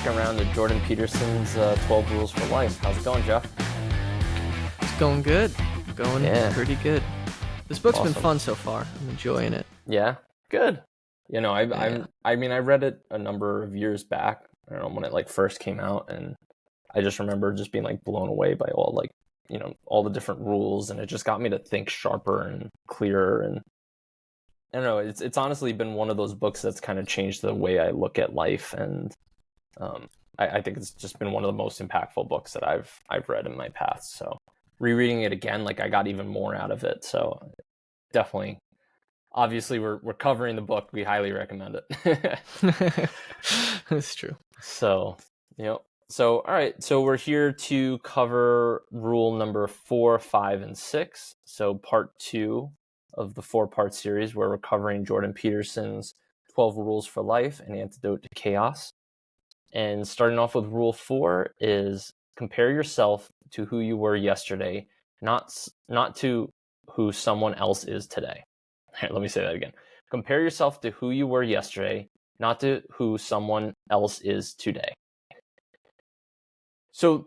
second round of Jordan Peterson's 12 Rules for Life. How's it going, Jeff? It's going good. Pretty good. This book's been Awesome. fun so far. I'm enjoying it. Yeah, good. You know, Yeah. I read it a number of years back. I don't know when it first came out, and I just remember just being blown away by all the different rules, and it just got me to think sharper and clearer. And I don't know, it's honestly been one of those books that's kind of changed the way I look at life, and I think it's just been one of the most impactful books that I've read in my past. So rereading it again, I got even more out of it. So definitely, obviously, we're covering the book. We highly recommend it. That's true. So, all right. So we're here to cover rule number 4, 5, and 6. So part 2 of the 4-part series where we're covering Jordan Peterson's 12 Rules for Life, an Antidote to Chaos. And starting off with rule 4 is compare yourself to who you were yesterday, not to who someone else is today. Let me say that again. Compare yourself to who you were yesterday, not to who someone else is today. So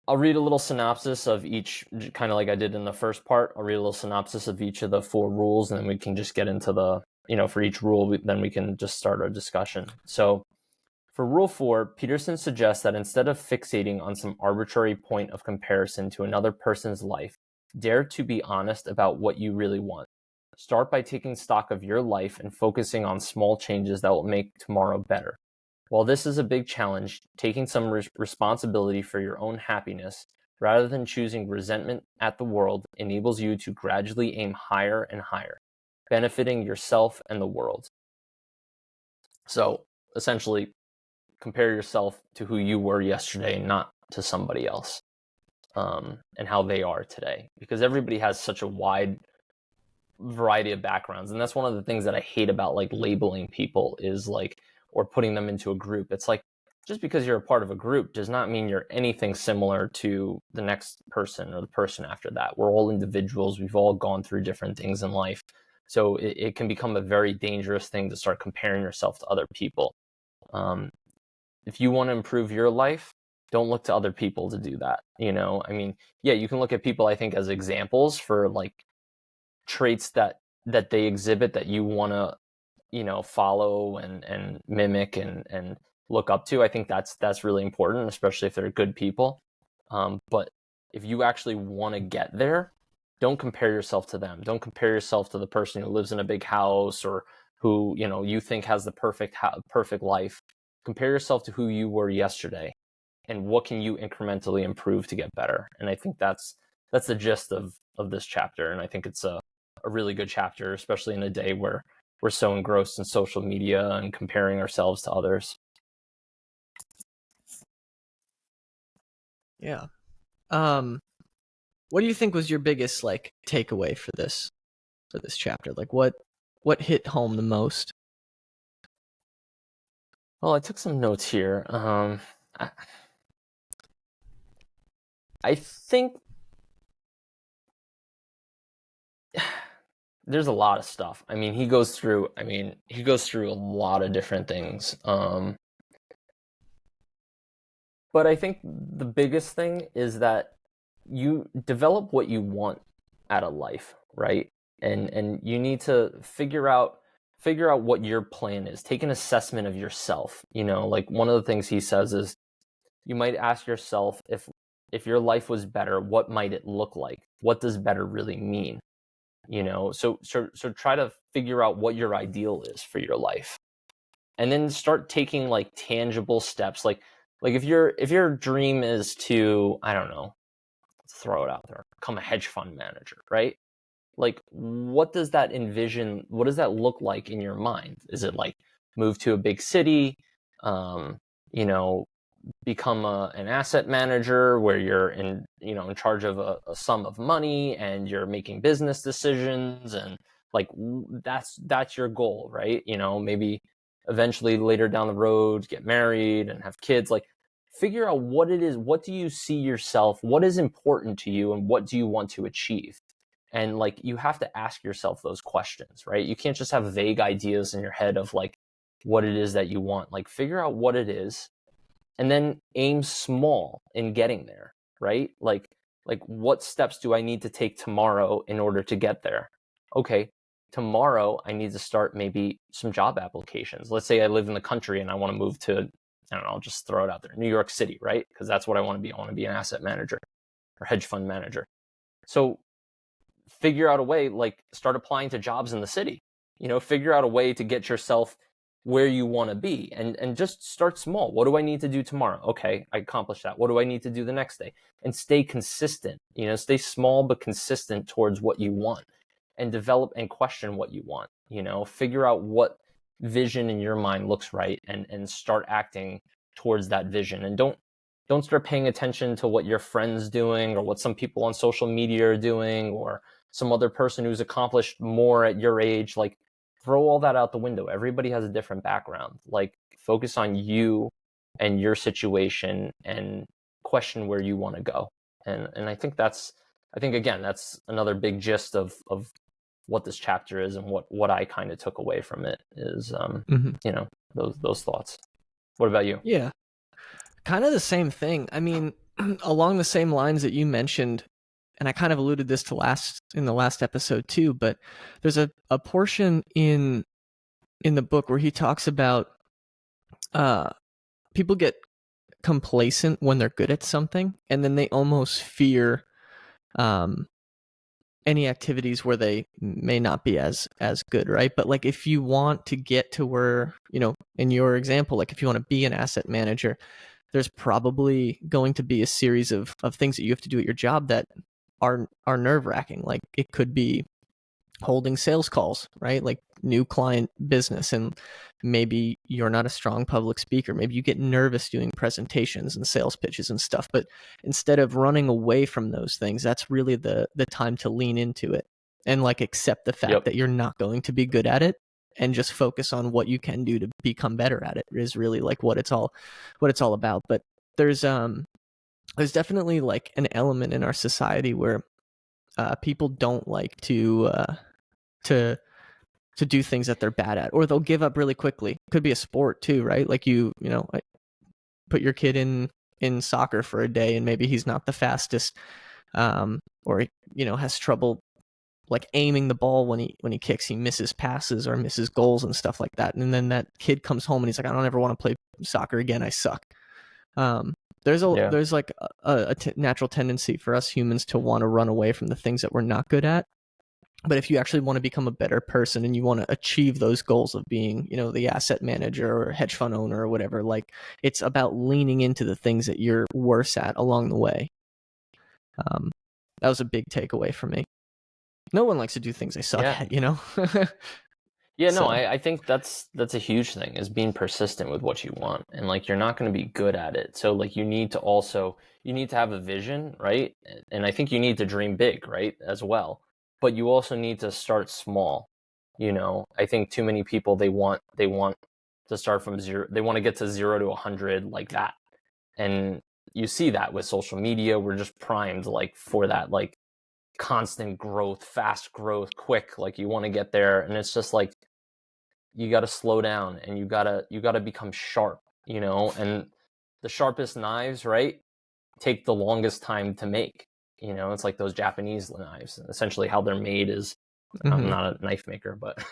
I'll read a little synopsis of each, kind of like I did in the first part. I'll read a little synopsis of each of the 4 rules, and then we can just get into the, for each rule, then we can just start our discussion. So for rule 4, Peterson suggests that instead of fixating on some arbitrary point of comparison to another person's life, dare to be honest about what you really want. Start by taking stock of your life and focusing on small changes that will make tomorrow better. While this is a big challenge, taking some responsibility for your own happiness rather than choosing resentment at the world enables you to gradually aim higher and higher, benefiting yourself and the world. So essentially, compare yourself to who you were yesterday, not to somebody else, and how they are today. Because everybody has such a wide variety of backgrounds. And that's one of the things that I hate about labeling people is or putting them into a group. It's just because you're a part of a group does not mean you're anything similar to the next person or the person after that. We're all individuals. We've all gone through different things in life. So it can become a very dangerous thing to start comparing yourself to other people. If you want to improve your life, don't look to other people to do that. You can look at people, I think, as examples for traits that they exhibit that you want to, follow and mimic and look up to. I think that's really important, especially if they're good people. But if you actually want to get there, don't compare yourself to them. Don't compare yourself to the person who lives in a big house or who, you think has the perfect life. Compare yourself to who you were yesterday and what can you incrementally improve to get better. And I think that's the gist of this chapter. And I think it's a really good chapter, especially in a day where we're so engrossed in social media and comparing ourselves to others. Yeah. What do you think was your biggest takeaway for this chapter? What hit home the most? Well, I took some notes here. I think there's a lot of stuff. He goes through a lot of different things. But I think the biggest thing is that you develop what you want out of life, right? And you need to figure out what your plan is. Take an assessment of yourself. One of the things he says is you might ask yourself, if your life was better, what might it look like? What does better really mean? So try to figure out what your ideal is for your life, and then start taking tangible steps. If your dream is to, I don't know, let's throw it out there, become a hedge fund manager, right? What does that envision? What does that look like in your mind? Is it move to a big city? Become an asset manager where you're in charge of a sum of money and you're making business decisions, and that's your goal, right? Maybe eventually later down the road get married and have kids. Figure out what it is. What do you see yourself? What is important to you, and what do you want to achieve? And you have to ask yourself those questions, right? You can't just have vague ideas in your head of what it is that you want. Figure out what it is and then aim small in getting there, right? Like what steps do I need to take tomorrow in order to get there? Okay, tomorrow I need to start maybe some job applications. Let's say I live in the country and I want to move to, I don't know, I'll just throw it out there, New York City, right? Because that's what I want to be. I want to be an asset manager or hedge fund manager. So figure out a way, like start applying to jobs in the city, figure out a way to get yourself where you want to be, and just start small. What do I need to do tomorrow? Okay, I accomplished that. What do I need to do the next day? And stay consistent, stay small but consistent towards what you want, and develop and question what you want, figure out what vision in your mind looks right, and start acting towards that vision. And don't start paying attention to what your friends doing or what some people on social media are doing or some other person who's accomplished more at your age. Like, throw all that out the window. Everybody has a different background. Like, focus on you and your situation and question where you want to go. And I think again, that's another big gist of what this chapter is, and what I kind of took away from it is, those thoughts. What about you? Yeah, kind of the same thing. I mean, along the same lines that you mentioned, and I kind of alluded this to in the last episode too, but there's a portion in the book where he talks about people get complacent when they're good at something, and then they almost fear any activities where they may not be as good, right? But like, if you want to get to where, in your example, like if you want to be an asset manager, there's probably going to be a series of things that you have to do at your job that are nerve-wracking. Like, it could be holding sales calls, right? Like new client business, and maybe you're not a strong public speaker. Maybe you get nervous doing presentations and sales pitches and stuff. But instead of running away from those things, that's really the time to lean into it and like accept the fact that you're not going to be good at it, and just focus on what you can do to become better at it is really like what it's all about. But there's definitely like an element in our society where people don't like to do things that they're bad at, or they'll give up really quickly. Could be a sport too, right? Like put your kid in soccer for a day, and maybe he's not the fastest, or has trouble like aiming the ball when he kicks. He misses passes or misses goals and stuff like that. And then that kid comes home and he's like, I don't ever want to play soccer again. I suck. There's like a natural tendency for us humans to want to run away from the things that we're not good at. But if you actually want to become a better person and you want to achieve those goals of being, the asset manager or hedge fund owner or whatever, like, it's about leaning into the things that you're worse at along the way. That was a big takeaway for me. No one likes to do things they suck at, Yeah, no, I think that's a huge thing, is being persistent with what you want. And like, you're not going to be good at it. So like, you need to have a vision, right? And I think you need to dream big, right, as well. But you also need to start small. I think too many people, they want to start from zero. They want to get to 0 to 100 like that. And you see that with social media. We're just primed like for that, like constant growth, fast growth, quick. Like, you want to get there, and it's just like, you got to slow down, and you got to become sharp, and the sharpest knives, right, take the longest time to make. It's like those Japanese knives. Essentially how they're made is, I'm not a knife maker, but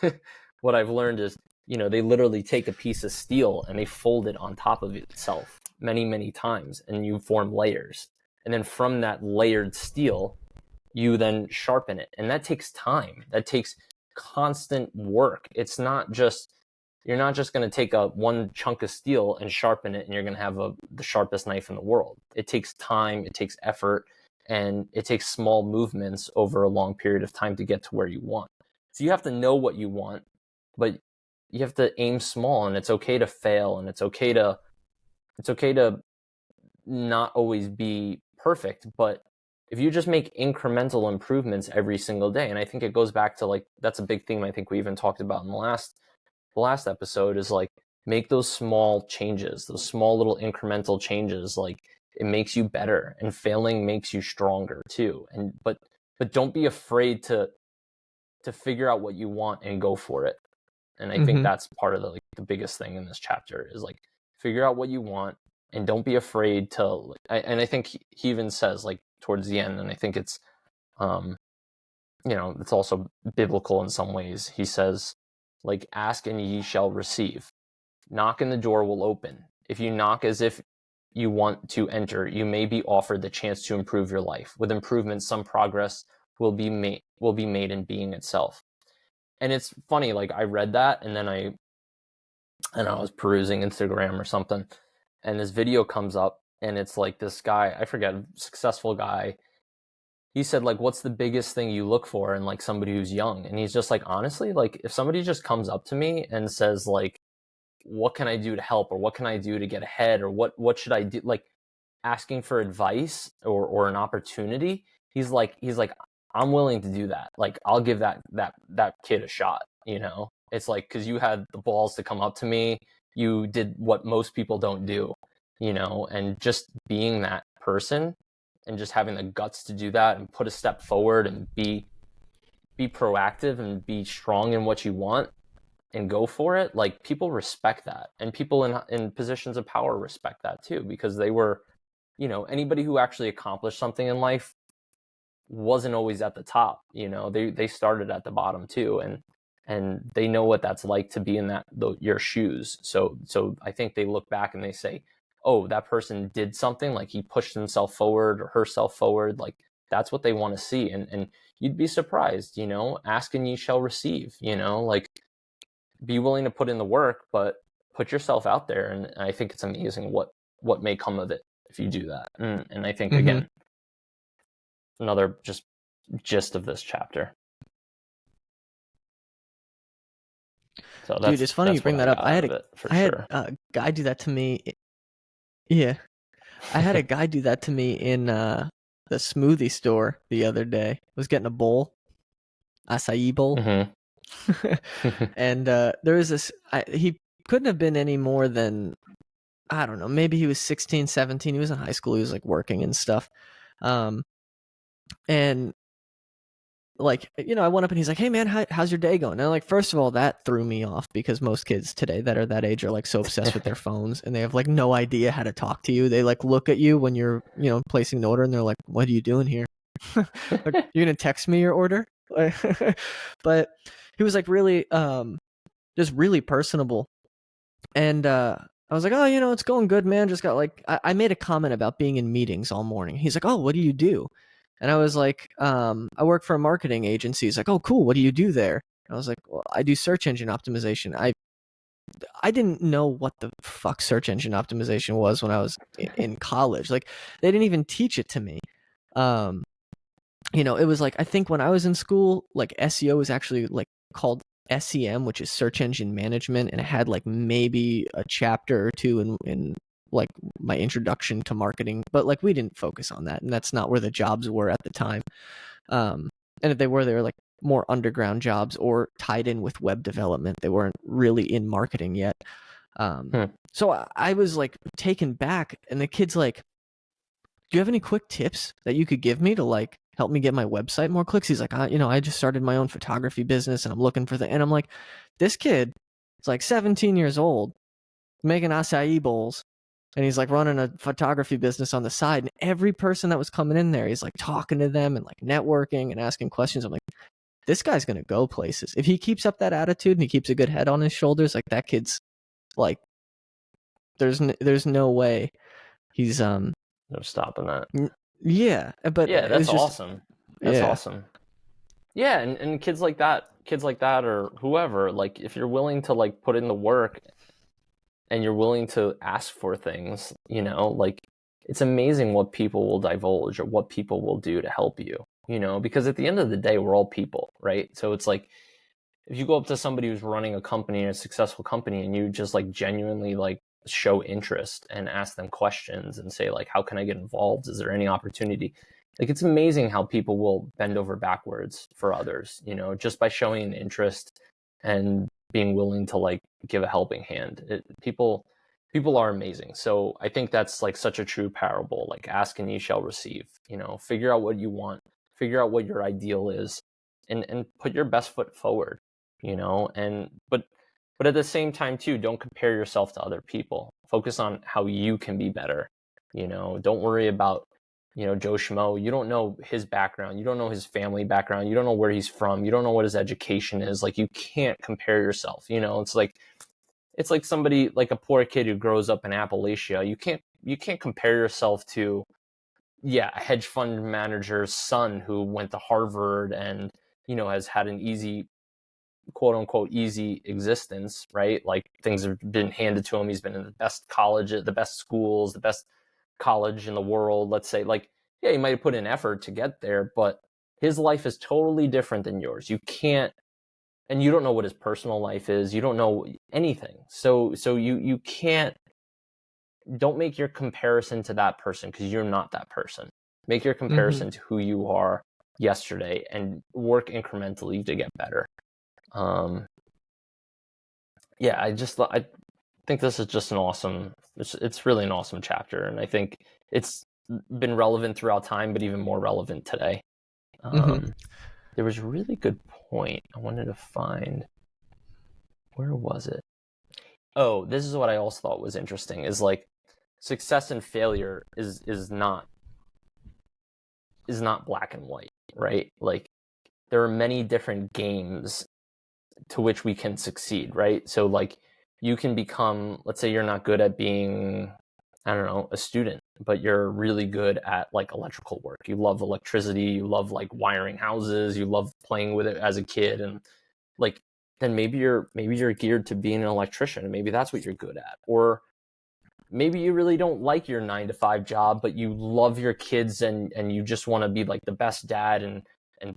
what I've learned is, they literally take a piece of steel and they fold it on top of itself many, many times, and you form layers. And then from that layered steel, you then sharpen it. And that takes time. That takes constant work. It's not just, you're not just going to take one chunk of steel and sharpen it and you're going to have the sharpest knife in the world. It takes time, it takes effort, and it takes small movements over a long period of time to get to where you want. So you have to know what you want, but you have to aim small, and it's okay to fail, and it's okay to not always be perfect. But if you just make incremental improvements every single day, and I think it goes back to, like, that's a big theme I think we even talked about in the last episode, is like, make those small changes, those small little incremental changes. Like, it makes you better, and failing makes you stronger too. And but don't be afraid to figure out what you want and go for it. And I think that's part of the biggest thing in this chapter is, like, figure out what you want, and don't be afraid to, and I think he even says, like, towards the end, and I think it's, it's also biblical in some ways. He says, like, ask and ye shall receive. Knock and the door will open. If you knock as if you want to enter, you may be offered the chance to improve your life. With improvement, some progress will be made in being itself. And it's funny, like, I read that, and then I was perusing Instagram or something, and this video comes up, and it's like this guy, I forget, successful guy. He said, like, what's the biggest thing you look for in, like, somebody who's young? And he's just like, honestly, like, if somebody just comes up to me and says, like, what can I do to help, or what can I do to get ahead, or what should I do, like, asking for advice or an opportunity, he's like, I'm willing to do that. Like, I'll give that kid a shot, It's like, because you had the balls to come up to me, you did what most people don't do, and just being that person and just having the guts to do that and put a step forward and be proactive and be strong in what you want and go for it. Like, people respect that, and people in positions of power respect that too, because they were, anybody who actually accomplished something in life wasn't always at the top. They started at the bottom too, and they know what that's like to be in your shoes. So I think they look back and they say, oh, that person did something, like, he pushed himself forward or herself forward. Like, that's what they want to see. And you'd be surprised, ask and ye shall receive, like, be willing to put in the work, but put yourself out there. And I think it's amazing what may come of it if you do that. And I think, again, another just gist of this chapter. So dude, it's funny you bring that up. I had a guy do that to me. Yeah, I had a guy do that to me in the smoothie store the other day. I was getting a bowl, acai bowl. And there was this, he couldn't have been any more than, I don't know, maybe he was 16, 17. He was in high school. He was, like, working and stuff. And, like, I went up and he's like, hey man, how's your day going? And I'm like, first of all, that threw me off, because most kids today that are that age are, like, so obsessed with their phones, and they have, like, no idea how to talk to you. They, like, look at you when you're, placing an order, and they're like, what are you doing here? Like, you're gonna text me your order? But he was, like, really just really personable. And I was like, oh, it's going good, man. Just got, like, I made a comment about being in meetings all morning. He's like, oh, what do you do? And I was like, I work for a marketing agency. He's like, oh, cool. What do you do there? And I was like, well, I do search engine optimization. I didn't know what the fuck search engine optimization was when I was in college. Like, they didn't even teach it to me. It was like, I think when I was in school, like, SEO was actually, like, called SEM, which is search engine management, and it had, like, maybe a chapter or two in like, my introduction to marketing, but, like, we didn't focus on that, and that's not where the jobs were at the time. And if they were like more underground jobs or tied in with web development. They weren't really in marketing yet. So I was, like, taken back, and the kid's like, do you have any quick tips that you could give me to, like, help me get my website more clicks? He's like, I just started my own photography business, and I'm looking for and I'm like, this kid is, like, 17 years old, making acai bowls, and he's, like, running a photography business on the side. And every person that was coming in there, he's, like, talking to them and, like, networking and asking questions. I'm like, this guy's gonna go places if he keeps up that attitude and he keeps a good head on his shoulders. Like, that kid's, like, there's no way he's No stopping that. Yeah, but yeah, that's awesome. That's awesome. Yeah, and kids like that, or whoever, like, if you're willing to, like, put in the work and you're willing to ask for things, like, it's amazing what people will divulge or what people will do to help you, because at the end of the day, we're all people, right? So it's like, if you go up to somebody who's running a company, a successful company, and you just, like, genuinely, like, show interest and ask them questions and say, like, how can I get involved? Is there any opportunity? Like, it's amazing how people will bend over backwards for others, just by showing an interest and being willing to, like, give a helping hand. People are amazing. So I think that's, like, such a true parable. Like, ask and ye shall receive. Figure out what you want, figure out what your ideal is, and put your best foot forward. But But at the same time too, don't compare yourself to other people. Focus on how you can be better. Don't worry about, Joe Schmo. You don't know his background. You don't know his family background. You don't know where he's from. You don't know what his education is. Like, you can't compare yourself. It's like somebody, like a poor kid who grows up in Appalachia. You can't compare yourself to, a hedge fund manager's son who went to Harvard and, has had an easy, quote unquote, easy existence, right? Like, things have been handed to him. He's been in the best college, the best schools, the best college in the world, let's say. Like, yeah, he might have put in effort to get there, but his life is totally different than yours. You can't, and you don't know what his personal life is. You don't know anything. So you can't, don't make your comparison to that person, because you're not that person. Make your comparison to who you are yesterday and work incrementally to get better. I think this is just an awesome, it's really an awesome chapter. And I think it's been relevant throughout time, but even more relevant today. There was a really good point I wanted to find. Where was it? Oh, this is what I also thought was interesting, is like, success and failure is not black and white, right? Like, there are many different games to which we can succeed, right? So like, you can become, let's say you're not good at being, I don't know, a student, but you're really good at like electrical work. You love electricity, you love like wiring houses, you love playing with it as a kid, and like, then maybe you're geared to being an electrician, and maybe that's what you're good at. Or maybe you really don't like your 9-to-5 job, but you love your kids, and you just want to be like the best dad and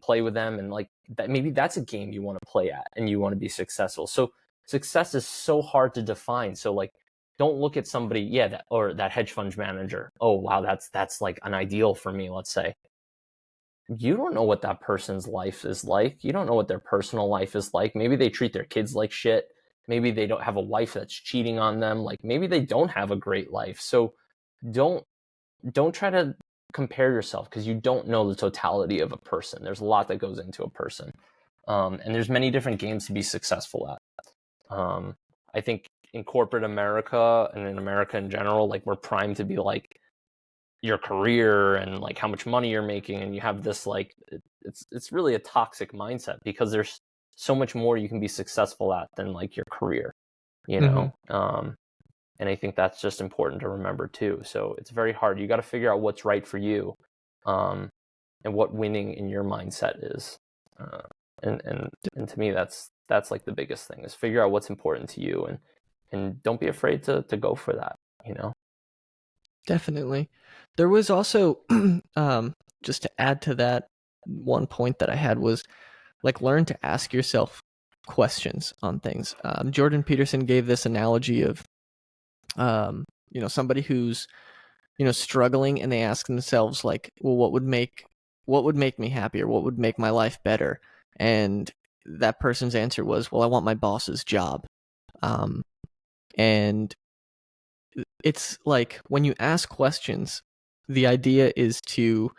play with them, and like that, maybe that's a game you want to play at and you want to be successful. So success is so hard to define. So like, don't look at somebody, that hedge fund manager. Oh wow, that's like an ideal for me, let's say. You don't know what that person's life is like. You don't know what their personal life is like. Maybe they treat their kids like shit. Maybe they don't have a wife that's cheating on them. Like, maybe they don't have a great life. So don't try to compare yourself, because you don't know the totality of a person. There's a lot that goes into a person. And there's many different games to be successful at. I think in corporate America and in America in general, like, we're primed to be like, your career and like how much money you're making, and you have this like, it's really a toxic mindset, because there's so much more you can be successful at than like your career, and I think that's just important to remember too. So it's very hard. You got to figure out what's right for you, and what winning in your mindset is, and to me, that's like the biggest thing, is figure out what's important to you, and don't be afraid to go for that. Definitely. There was also, just to add to that, one point that I had was like, learn to ask yourself questions on things. Jordan Peterson gave this analogy of, somebody who's, struggling, and they ask themselves like, well, what would make me happier? What would make my life better? And that person's answer was, well, I want my boss's job. And it's like, when you ask questions, the idea is to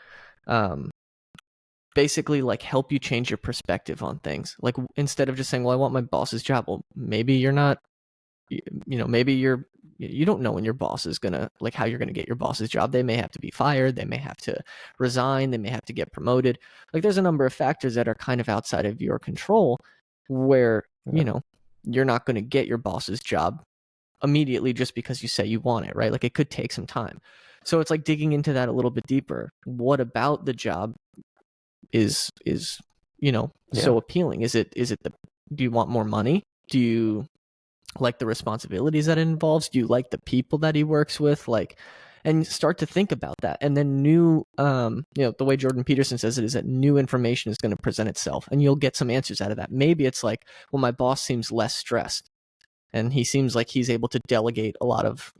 basically like help you change your perspective on things. Like, instead of just saying, well, I want my boss's job, well, maybe you're not, maybe you don't know when your boss is gonna, like, how you're gonna get your boss's job. They may have to be fired, they may have to resign, they may have to get promoted. Like, there's a number of factors that are kind of outside of your control, where you're not going to get your boss's job immediately just because you say you want it, right? Like, it could take some time. So it's like digging into that a little bit deeper. What about the job is so appealing? Is it do you want more money? Do you like the responsibilities that it involves? Do you like the people that he works with? Like, and start to think about that. And then the way Jordan Peterson says it is that new information is going to present itself, and you'll get some answers out of that. Maybe it's like, well, my boss seems less stressed, and he seems like he's able to delegate a lot of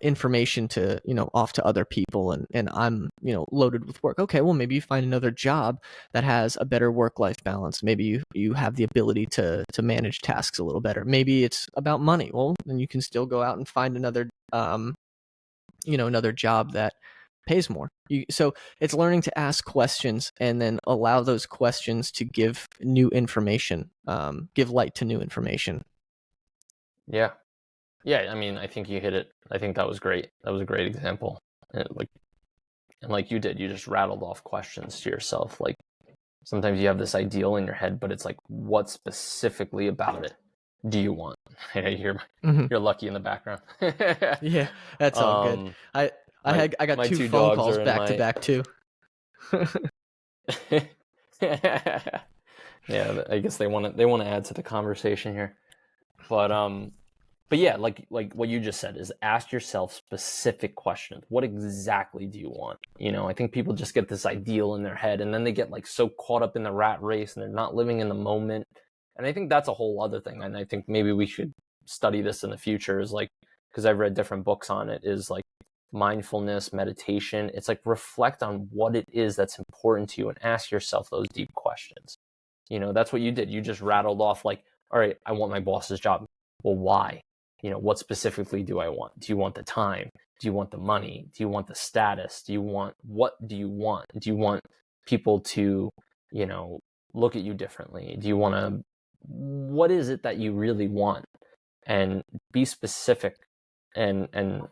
information to off to other people, and I'm loaded with work. Okay, well, maybe you find another job that has a better work-life balance. Maybe you have the ability to manage tasks a little better. Maybe it's about money. Well, then you can still go out and find another another job that pays more. So it's learning to ask questions and then allow those questions to give new information, give light to new information. Yeah. Yeah, I mean, I think you hit it. I think that was great. That was a great example. And like you did, you just rattled off questions to yourself. Like sometimes you have this ideal in your head, but it's like, what specifically about it do you want? You're lucky in the background. Yeah, that's all good. I got my 2 two phone dogs calls are in back to my. back too. Yeah, I guess they want to add to the conversation here, but yeah, like what you just said is ask yourself specific questions. What exactly do you want? I think people just get this ideal in their head, and then they get like so caught up in the rat race, and they're not living in the moment. And I think that's a whole other thing. And I think maybe we should study this in the future. Is like, because I've read different books on it. Is like mindfulness, meditation. It's like reflect on what it is that's important to you and ask yourself those deep questions. That's what you did. You just rattled off like, all right, I want my boss's job. Well, why? What specifically do I want? Do you want the time? Do you want the money? Do you want the status? What do you want? Do you want people to, look at you differently? What is it that you really want? And be specific, and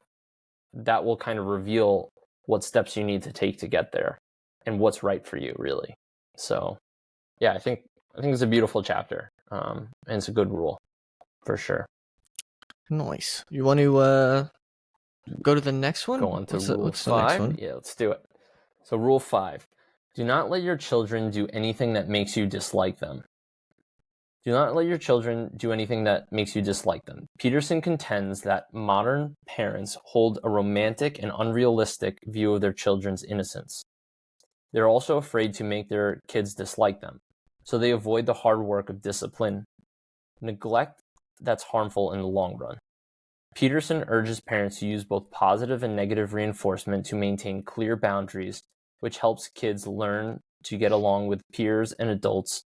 that will kind of reveal what steps you need to take to get there and what's right for you, really. So yeah, I think it's a beautiful chapter, and it's a good rule for sure. Nice. You want to go to the next one? Go on to rule 5. The next one? Yeah, let's do it. So rule 5, do not let your children do anything that makes you dislike them. Do not let your children do anything that makes you dislike them. Peterson contends that modern parents hold a romantic and unrealistic view of their children's innocence. They're also afraid to make their kids dislike them, so they avoid the hard work of discipline, neglect that's harmful in the long run. Peterson urges parents to use both positive and negative reinforcement to maintain clear boundaries, which helps kids learn to get along with peers and adults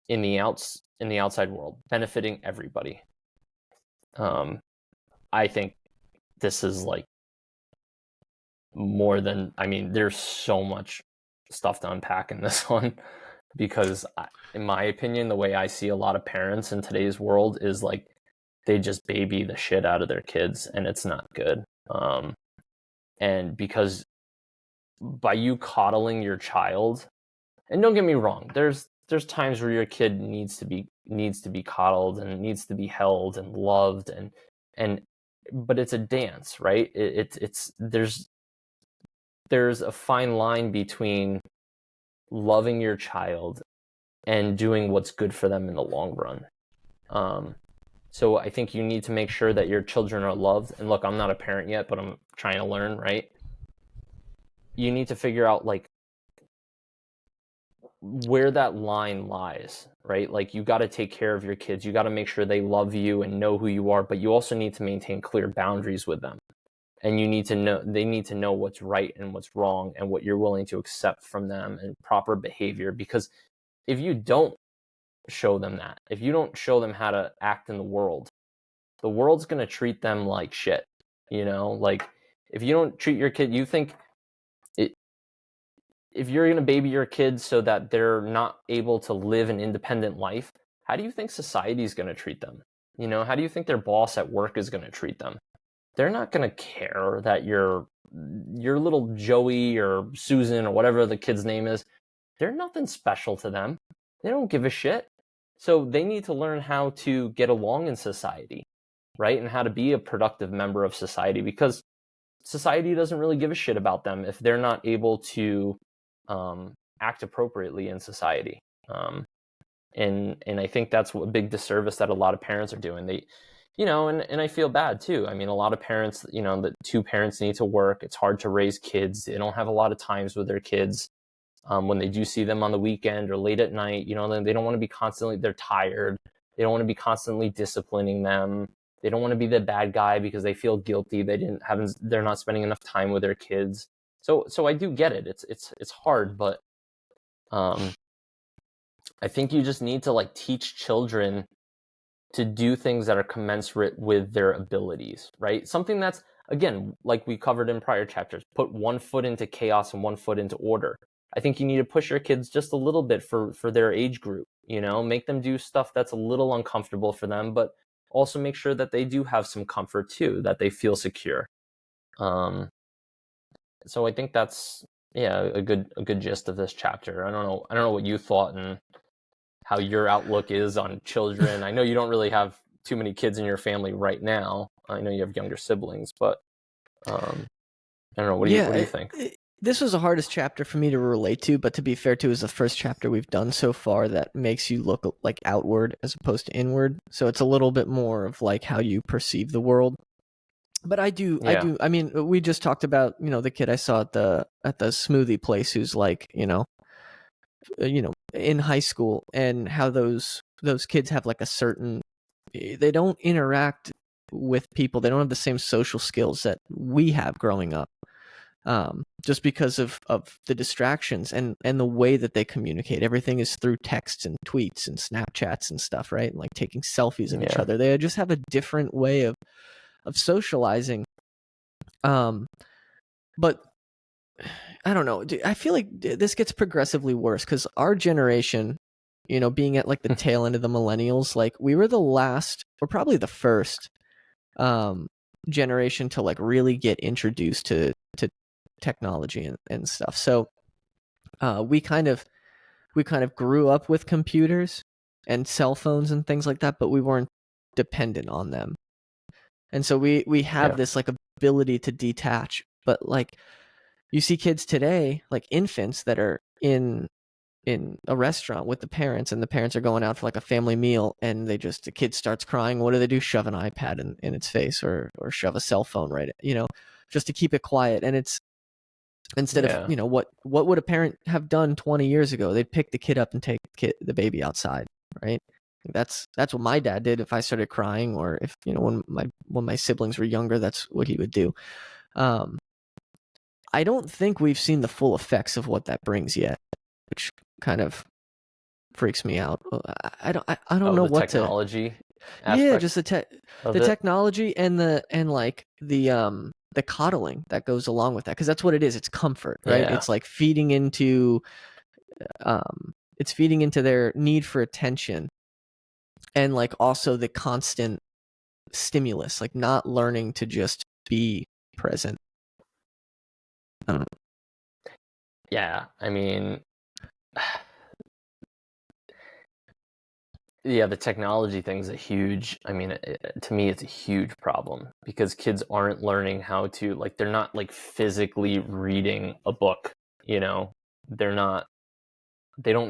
in the outside world, benefiting everybody. I think this is like more than, there's so much stuff to unpack in this one, because in my opinion, the way I see a lot of parents in today's world is like they just baby the shit out of their kids, and it's not good. And because by you coddling your child, and don't get me wrong, there's times where your kid needs to be coddled and needs to be held and loved, and but it's a dance, right? There's a fine line between loving your child and doing what's good for them in the long run. So I think you need to make sure that your children are loved. And look, I'm not a parent yet, but I'm trying to learn, right? You need to figure out like where that line lies, right? Like you got to take care of your kids. You got to make sure they love you and know who you are, but you also need to maintain clear boundaries with them. And they need to know what's right and what's wrong and what you're willing to accept from them and proper behavior. Because if you don't show them that, if you don't show them how to act in the world's going to treat them like shit. Like if you don't treat your kid, you think if you're going to baby your kids so that they're not able to live an independent life, how do you think society is going to treat them? How do you think their boss at work is going to treat them? They're not going to care that your little Joey or Susan or whatever the kid's name is. They're nothing special to them. They don't give a shit. So they need to learn how to get along in society, right? And how to be a productive member of society, because society doesn't really give a shit about them if they're not able to act appropriately in society. And I think that's a big disservice that a lot of parents are doing. They, and I feel bad too. A lot of parents, the two parents need to work. It's hard to raise kids. They don't have a lot of times with their kids. When they do see them on the weekend or late at night, they don't want to be constantly, they're tired. They don't want to be constantly disciplining them. They don't want to be the bad guy because they feel guilty. They're not spending enough time with their kids. So I do get it. It's hard, but I think you just need to like teach children to do things that are commensurate with their abilities, right? Something that's, again, like we covered in prior chapters, put one foot into chaos and one foot into order. I think you need to push your kids just a little bit for their age group, make them do stuff that's a little uncomfortable for them, but also make sure that they do have some comfort too, that they feel secure. So I think that's a good gist of this chapter. I don't know what you thought and how your outlook is on children. I know you don't really have too many kids in your family right now. I know you have younger siblings, but I don't know. What do you think? This was the hardest chapter for me to relate to, but to be fair too, is the first chapter we've done so far that makes you look like outward as opposed to inward. So it's a little bit more of like how you perceive the world. But I mean, we just talked about, the kid I saw at the smoothie place who's like, in high school, and how those kids have like a certain, they don't interact with people. They don't have the same social skills that we have growing up. Just because of the distractions and the way that they communicate. Everything is through texts and tweets and Snapchats and stuff, right? And like taking selfies of each other. They just have a different way of socializing. But I don't know. I feel like this gets progressively worse because our generation, being at like the tail end of the millennials, like we were the last or probably the first generation to like really get introduced to technology and stuff. So we kind of grew up with computers and cell phones and things like that, but we weren't dependent on them. And so we have this like ability to detach. But like you see kids today, like infants that are in a restaurant with the parents, and the parents are going out for like a family meal, and the kid starts crying. What do? Shove an iPad in its face, or shove a cell phone right, just to keep it quiet. And it's instead of, what would a parent have done 20 years ago? They'd pick the kid up and take the baby outside, right? That's what my dad did if I started crying, or if, when my siblings were younger, that's what he would do. I don't think we've seen the full effects of what that brings yet, which kind of freaks me out. I don't know what technology aspect. Just the technology and the coddling that goes along with that, because that's what it is. It's comfort, right? It's like feeding into their need for attention, and like also the constant stimulus, like not learning to just be present. I don't know. Yeah, I mean, the technology thing is to me, it's a huge problem, because kids aren't learning how to, like, they're not like physically reading a book, they don't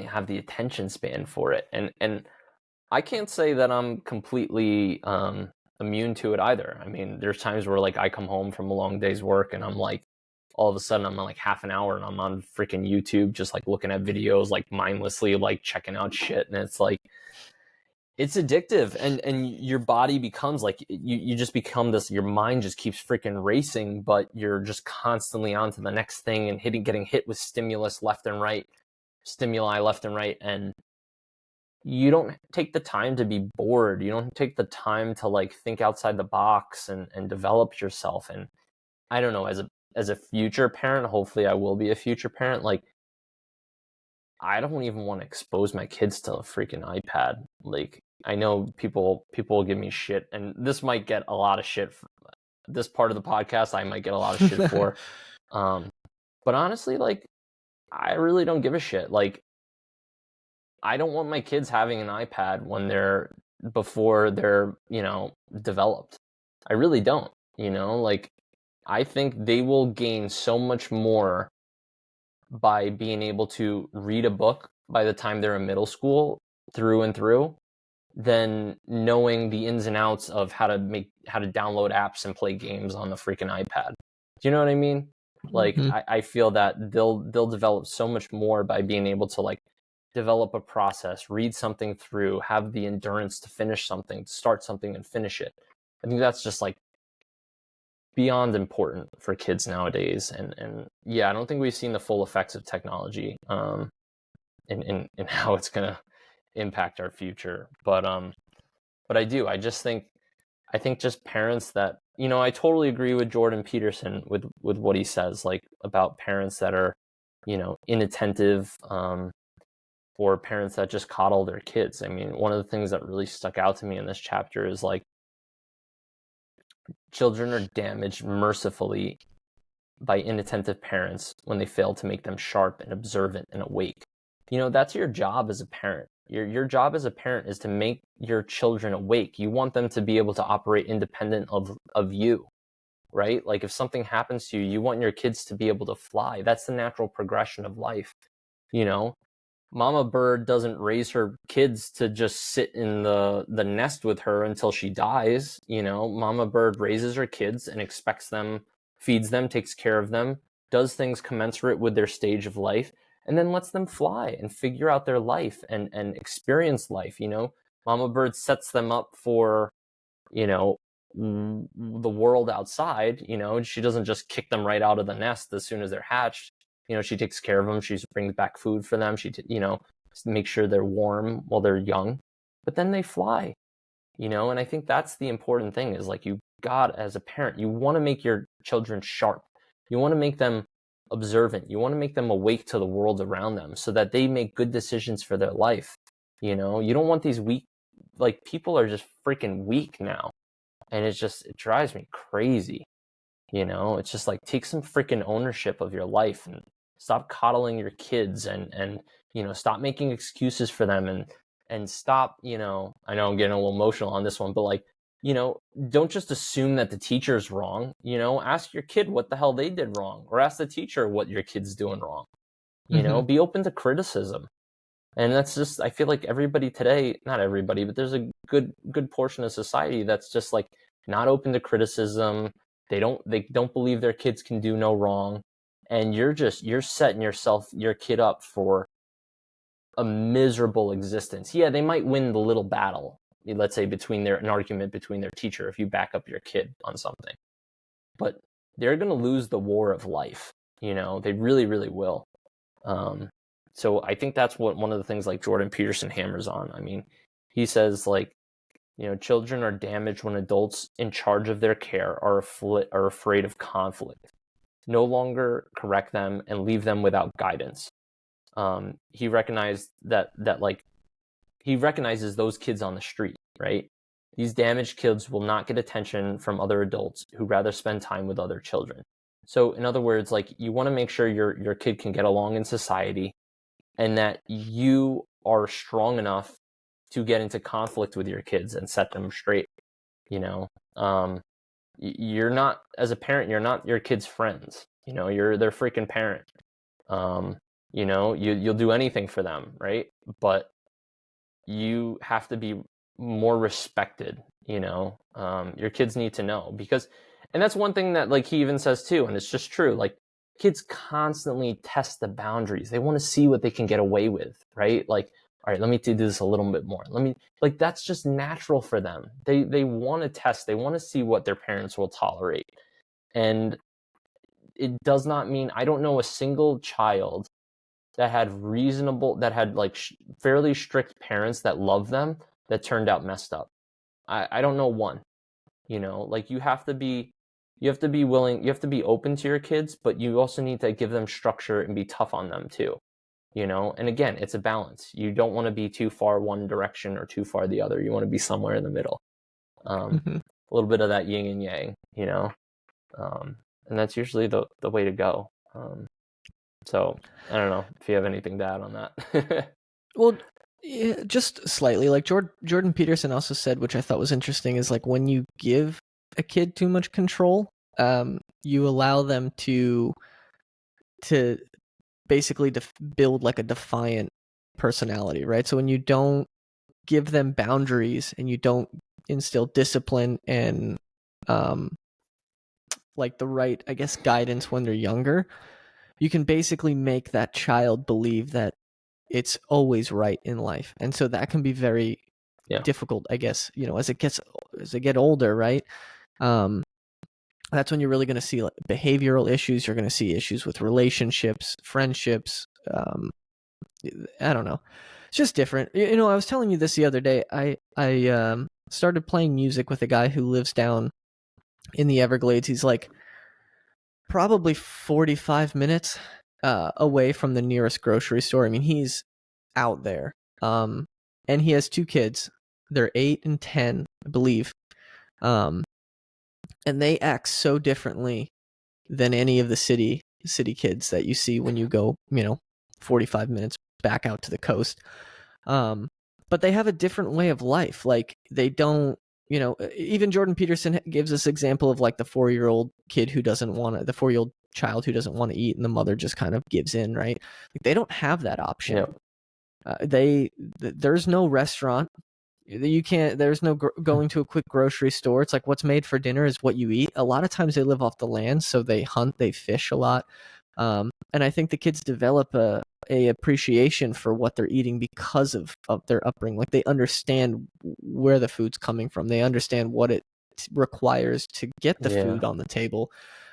have the attention span for it. And I can't say that I'm completely immune to it either. I mean, there's times where like I come home from a long day's work, and I'm like, all of a sudden I'm on like half an hour and I'm on freaking YouTube, just like looking at videos, like mindlessly, like checking out shit. And it's like, it's addictive, and your body becomes like, you just become this, your mind just keeps freaking racing, but you're just constantly on to the next thing and getting hit with stimuli left and right. And you don't take the time to be bored. You don't take the time to like think outside the box and develop yourself. And I don't know, as a future parent, hopefully I will be a future parent, like, I don't even want to expose my kids to a freaking iPad. Like, I know people will give me shit, and this might get a lot of shit for this part of the podcast. I might get a lot of shit for, but honestly, like, I really don't give a shit. Like, I don't want my kids having an iPad before they're, developed. I really don't, like, I think they will gain so much more by being able to read a book by the time they're in middle school through and through, than knowing the ins and outs of how to download apps and play games on the freaking iPad. Do you know what I mean? Like, I feel that they'll develop so much more by being able to like develop a process, read something through, have the endurance to finish something, to start something and finish it. I think that's just like beyond important for kids nowadays. And yeah, I don't think we've seen the full effects of technology in how it's gonna impact our future. But I think just parents that I totally agree with Jordan Peterson with what he says, like about parents that are, inattentive, or parents that just coddle their kids. I mean, one of the things that really stuck out to me in this chapter is like children are damaged mercifully by inattentive parents when they fail to make them sharp and observant and awake. That's your job as a parent. Your job as a parent is to make your children awake. You want them to be able to operate independent of you, right? Like if something happens to you, you want your kids to be able to fly. That's the natural progression of life. Mama bird doesn't raise her kids to just sit in the nest with her until she dies. Mama bird raises her kids and expects them, feeds them, takes care of them, does things commensurate with their stage of life, and then lets them fly and figure out their life and experience life. Mama bird sets them up for, the world outside. She doesn't just kick them right out of the nest as soon as they're hatched. She takes care of them. She brings back food for them. She, makes sure they're warm while they're young, but then they fly, and I think that's the important thing is like as a parent, you want to make your children sharp. You want to make them observant. You want to make them awake to the world around them so that they make good decisions for their life. You don't want these weak, like people are just freaking weak now. And it drives me crazy. It's just like take some freaking ownership of your life and stop coddling your kids and stop making excuses for them and stop, I know I'm getting a little emotional on this one, but like, don't just assume that the teacher's wrong. Ask your kid what the hell they did wrong, or ask the teacher what your kid's doing wrong. Be open to criticism. And that's just, I feel like everybody today, not everybody, but there's a good portion of society that's just like not open to criticism. They don't believe their kids can do no wrong. And you're setting your kid up for a miserable existence. Yeah, they might win the little battle, let's say an argument between their teacher if you back up your kid on something. But they're going to lose the war of life. They really, really will. So I think that's what one of the things like Jordan Peterson hammers on. I mean, he says like, children are damaged when adults in charge of their care are afraid of conflict, no longer correct them, and leave them without guidance. He recognized he recognizes those kids on the street, right? These damaged kids will not get attention from other adults who rather spend time with other children. So in other words, like you want to make sure your kid can get along in society and that you are strong enough to get into conflict with your kids and set them straight. You're not, as a parent, you're not your kid's friends. You're their freaking parent. You'll do anything for them, right? But you have to be more respected. Your kids need to know and that's one thing that like he even says too, and it's just true. Like kids constantly test the boundaries. They want to see what they can get away with, right? Like, all right, let me do this a little bit more. That's just natural for them. They want to test. They want to see what their parents will tolerate. And it does not mean, I don't know a single child that had like fairly strict parents that love them that turned out messed up. I don't know one. Like you have to be willing, you have to be open to your kids, but you also need to give them structure and be tough on them too. And again, it's a balance. You don't want to be too far one direction or too far the other. You want to be somewhere in the middle. A little bit of that yin and yang, and that's usually the way to go. So I don't know if you have anything to add on that. Well, yeah, just slightly. Like Jordan Peterson also said, which I thought was interesting, is like when you give a kid too much control, you allow them to basically build like a defiant personality, right? So when you don't give them boundaries and you don't instill discipline and like the right, I guess, guidance when they're younger, you can basically make that child believe that it's always right in life. And so that can be very difficult, I guess, as they get older, right? That's when you're really going to see like behavioral issues. You're going to see issues with relationships, friendships. I don't know. It's just different. I was telling you this the other day. I started playing music with a guy who lives down in the Everglades. He's like probably 45 minutes away from the nearest grocery store. I mean, he's out there. And he has two kids. They're 8 and 10, I believe. And they act so differently than any of the city kids that you see when you go, 45 minutes back out to the coast. But they have a different way of life. Like they don't, even Jordan Peterson gives this example of like the 4-year-old kid who doesn't want to, the 4-year-old child who doesn't want to eat, and the mother just kind of gives in, right? Like they don't have that option. Yep. There's no restaurant. You can't. There's no going to a quick grocery store. It's like what's made for dinner is what you eat. A lot of times they live off the land, so they hunt, they fish a lot, and I think the kids develop a appreciation for what they're eating because of their upbringing. Like they understand where the food's coming from. They understand what it requires to get the food on the table.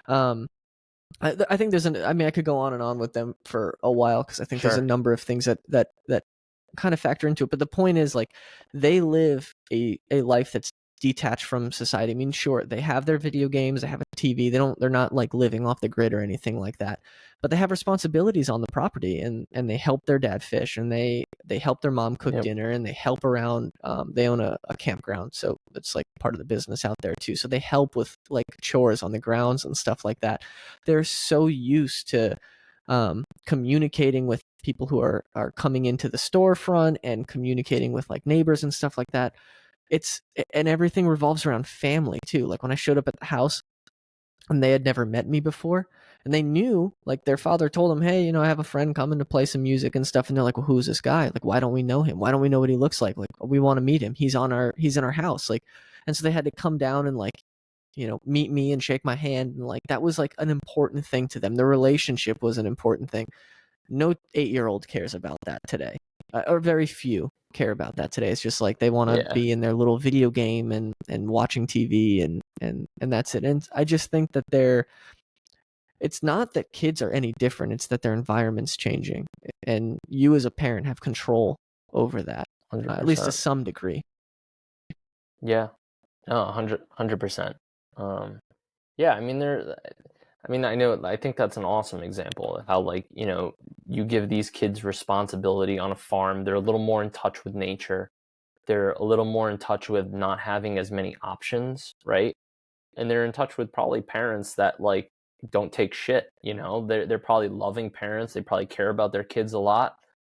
I think there's I could go on and on with them for a while because I think there's a number of things that kind of factor into it. But the point is, like, they live a life that's detached from society. I mean, sure, they have their video games, they have a TV. They're not like living off the grid or anything like that. But they have responsibilities on the property, and they help their dad fish, and they help their mom cook dinner, and they help around. They own a campground, so it's like part of the business out there too. So they help with like chores on the grounds and stuff like that. They're so used to communicating with people who are coming into the storefront and communicating with like neighbors and stuff like that. And everything revolves around family too. Like when I showed up at the house and they had never met me before, and they knew, like their father told them, hey, I have a friend coming to play some music and stuff. And they're like, well, who's this guy? Like, why don't we know him? Why don't we know what he looks like? Like, we want to meet him. He's in our house. Like, and so they had to come down and like, meet me and shake my hand. And like, that was like an important thing to them. The relationship was an important thing. No 8-year-old cares about that today, or very few care about that today. It's just like they want to be in their little video game and watching TV and that's it. And I just think that it's not that kids are any different. It's that their environment's changing, and you as a parent have control over that, at least to some degree. Yeah, no, 100%. Yeah, I mean, I think that's an awesome example of how, like, you give these kids responsibility on a farm. They're a little more in touch with nature. They're a little more in touch with not having as many options, right? And they're in touch with probably parents that like don't take shit, They're probably loving parents. They probably care about their kids a lot.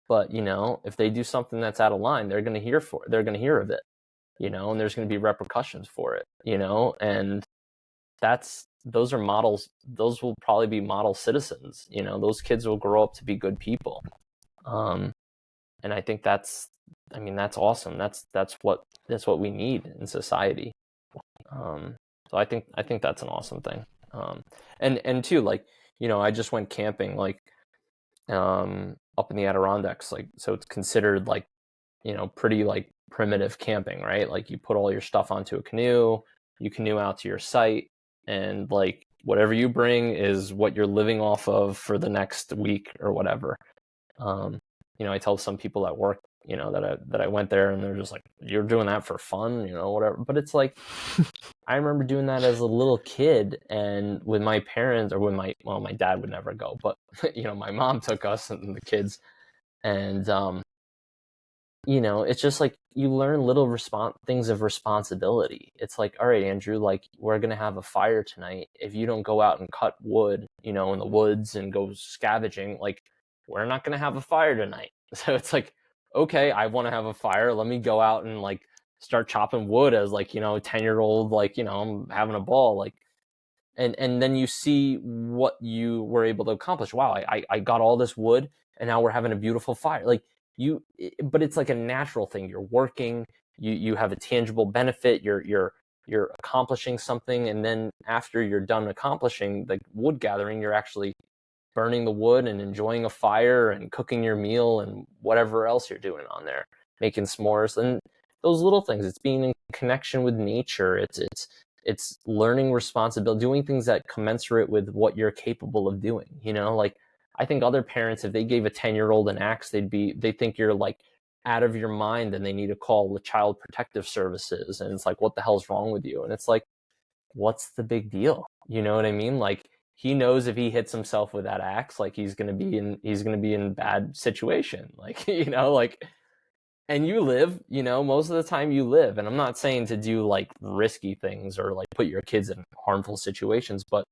But, if they do something that's out of line, they're going to hear of it, and there's going to be repercussions for it, and those are models. Those will probably be model citizens. Those kids will grow up to be good people. And I think that's awesome. That's what we need in society. So I think that's an awesome thing. And too, like, I just went camping, like, up in the Adirondacks, like, so it's considered like, pretty like primitive camping, right? Like you put all your stuff onto a canoe, you canoe out to your site, and like whatever you bring is what you're living off of for the next week or whatever. I tell some people at work, that I went there, and they're just like, you're doing that for fun, whatever. But it's like, I remember doing that as a little kid, and with my parents, or with my dad would never go, but my mom took us and the kids, and it's just like you learn little things of responsibility. It's like, all right, Andrew, like, we're going to have a fire tonight. If you don't go out and cut wood, in the woods and go scavenging, like, we're not going to have a fire tonight. So it's like, okay, I want to have a fire. Let me go out and like start chopping wood as like, 10-year-old, like, I'm having a ball. Like, and then you see what you were able to accomplish. Wow, I got all this wood, and now we're having a beautiful fire. Like, but it's like a natural thing. You're working, you have a tangible benefit, you're accomplishing something, and then after you're done accomplishing the wood gathering, you're actually burning the wood and enjoying a fire and cooking your meal and whatever else you're doing on there, making s'mores. And those little things, it's being in connection with nature, it's learning responsibility, doing things that commensurate with what you're capable of doing. Like, I think other parents, if they gave a 10-year-old an axe, they think you're like out of your mind, and they need to call the child protective services. And it's like, what the hell's wrong with you? And it's like, what's the big deal? You know what I mean? Like, he knows if he hits himself with that axe, like he's gonna be in bad situation. Like, like, and you live, most of the time you live. And I'm not saying to do like risky things or like put your kids in harmful situations, but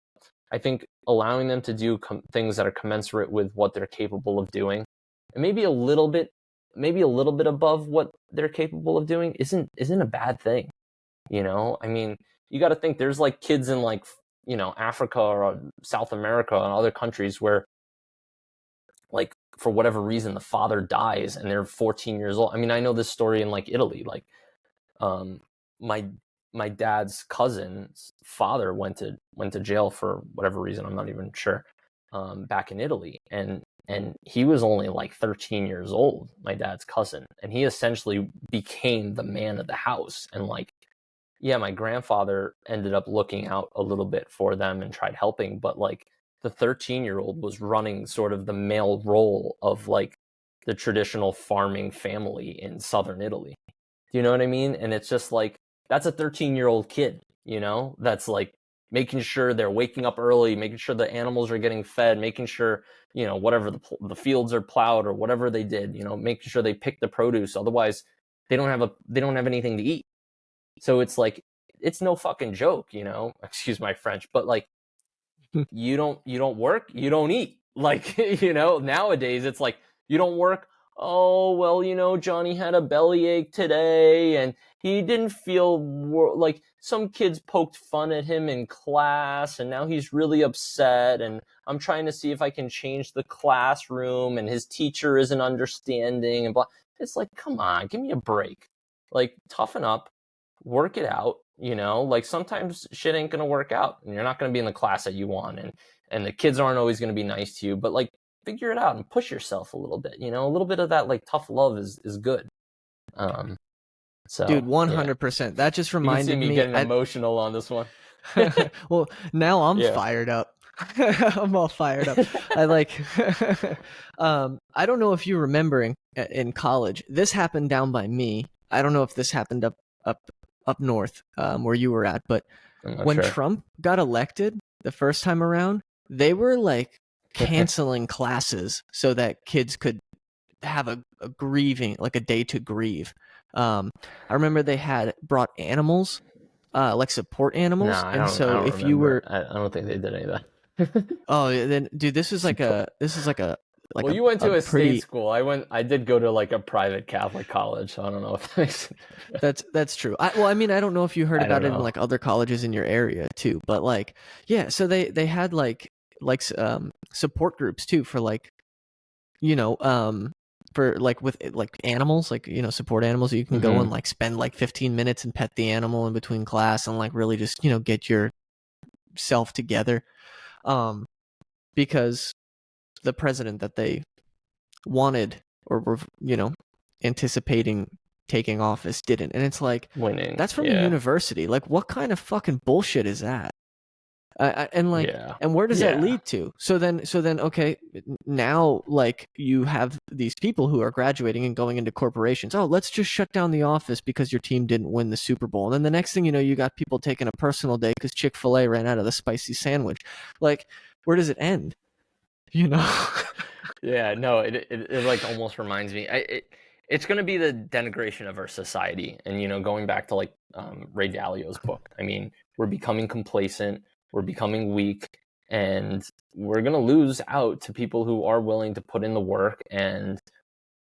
I think allowing them to do things that are commensurate with what they're capable of doing, and maybe a little bit above what they're capable of doing, isn't a bad thing. I mean, you got to think there's like kids in like, Africa or South America and other countries where, like, for whatever reason, the father dies and they're 14 years old. I mean, I know this story in like Italy. Like, um, my dad's cousin's father went to jail for whatever reason. I'm not even sure. Back in Italy, and he was only like 13 years old, my dad's cousin, and he essentially became the man of the house. And like, yeah, my grandfather ended up looking out a little bit for them and tried helping, but like the 13-year-old was running sort of the male role of like the traditional farming family in southern Italy. Do you know what I mean? And it's just like, that's a 13-year-old kid, that's like making sure they're waking up early, making sure the animals are getting fed, making sure, whatever the fields are plowed or whatever they did, making sure they pick the produce. Otherwise, they don't have anything to eat. So it's like, it's no fucking joke, excuse my French, but like, you don't work, you don't eat. Like, nowadays it's like, you don't work. Oh, well, Johnny had a bellyache today and he didn't feel like, some kids poked fun at him in class and now he's really upset, and I'm trying to see if I can change the classroom and his teacher isn't understanding and blah. It's like, come on, give me a break. Like, toughen up, work it out. Like, sometimes shit ain't gonna work out and you're not gonna be in the class that you want, and the kids aren't always gonna be nice to you, but like, figure it out and push yourself a little bit. A little bit of that like tough love is good. So Dude, yeah. 100%. That just You can see reminded me me. getting emotional on this one. Well, now I'm Yeah. fired up. I'm all fired up. I like. I don't know if you remember in college. This happened down by me. I don't know if this happened up north, where you were at, but I'm not when sure. Trump got elected the first time around, they were like canceling classes so that kids could have a grieving, like a day to grieve. I remember they had brought animals, like support animals, Nah, and I so don't if you remember. were, I don't think they did any of that. oh, then dude, this is like a Well, you went a to a state pretty. school. I did go to like a private Catholic college, so I don't know if that makes That's true. Well, I mean, I don't know if you heard I don't about it in know. like other colleges in your area too, but like, yeah. So they had like support groups too for like, you know for like with like animals, like, support animals. You can go and like spend like 15 minutes and pet the animal in between class and like really just get yourself together, because the president that they wanted or were anticipating taking office didn't. And it's like, Winning. that's from a Yeah. university. Like, what kind of fucking bullshit is that? And like, Yeah. and where does that Yeah. lead to? So then, okay, now like you have these people who are graduating and going into corporations. Oh, let's just shut down the office because your team didn't win the Super Bowl. And then the next thing you know, you got people taking a personal day because Chick-fil-A ran out of the spicy sandwich. Like, where does it end? Yeah, no, it like almost reminds me. It's going to be the denigration of our society, and going back to like Ray Dalio's book. I mean, we're becoming complacent, we're becoming weak, and we're going to lose out to people who are willing to put in the work and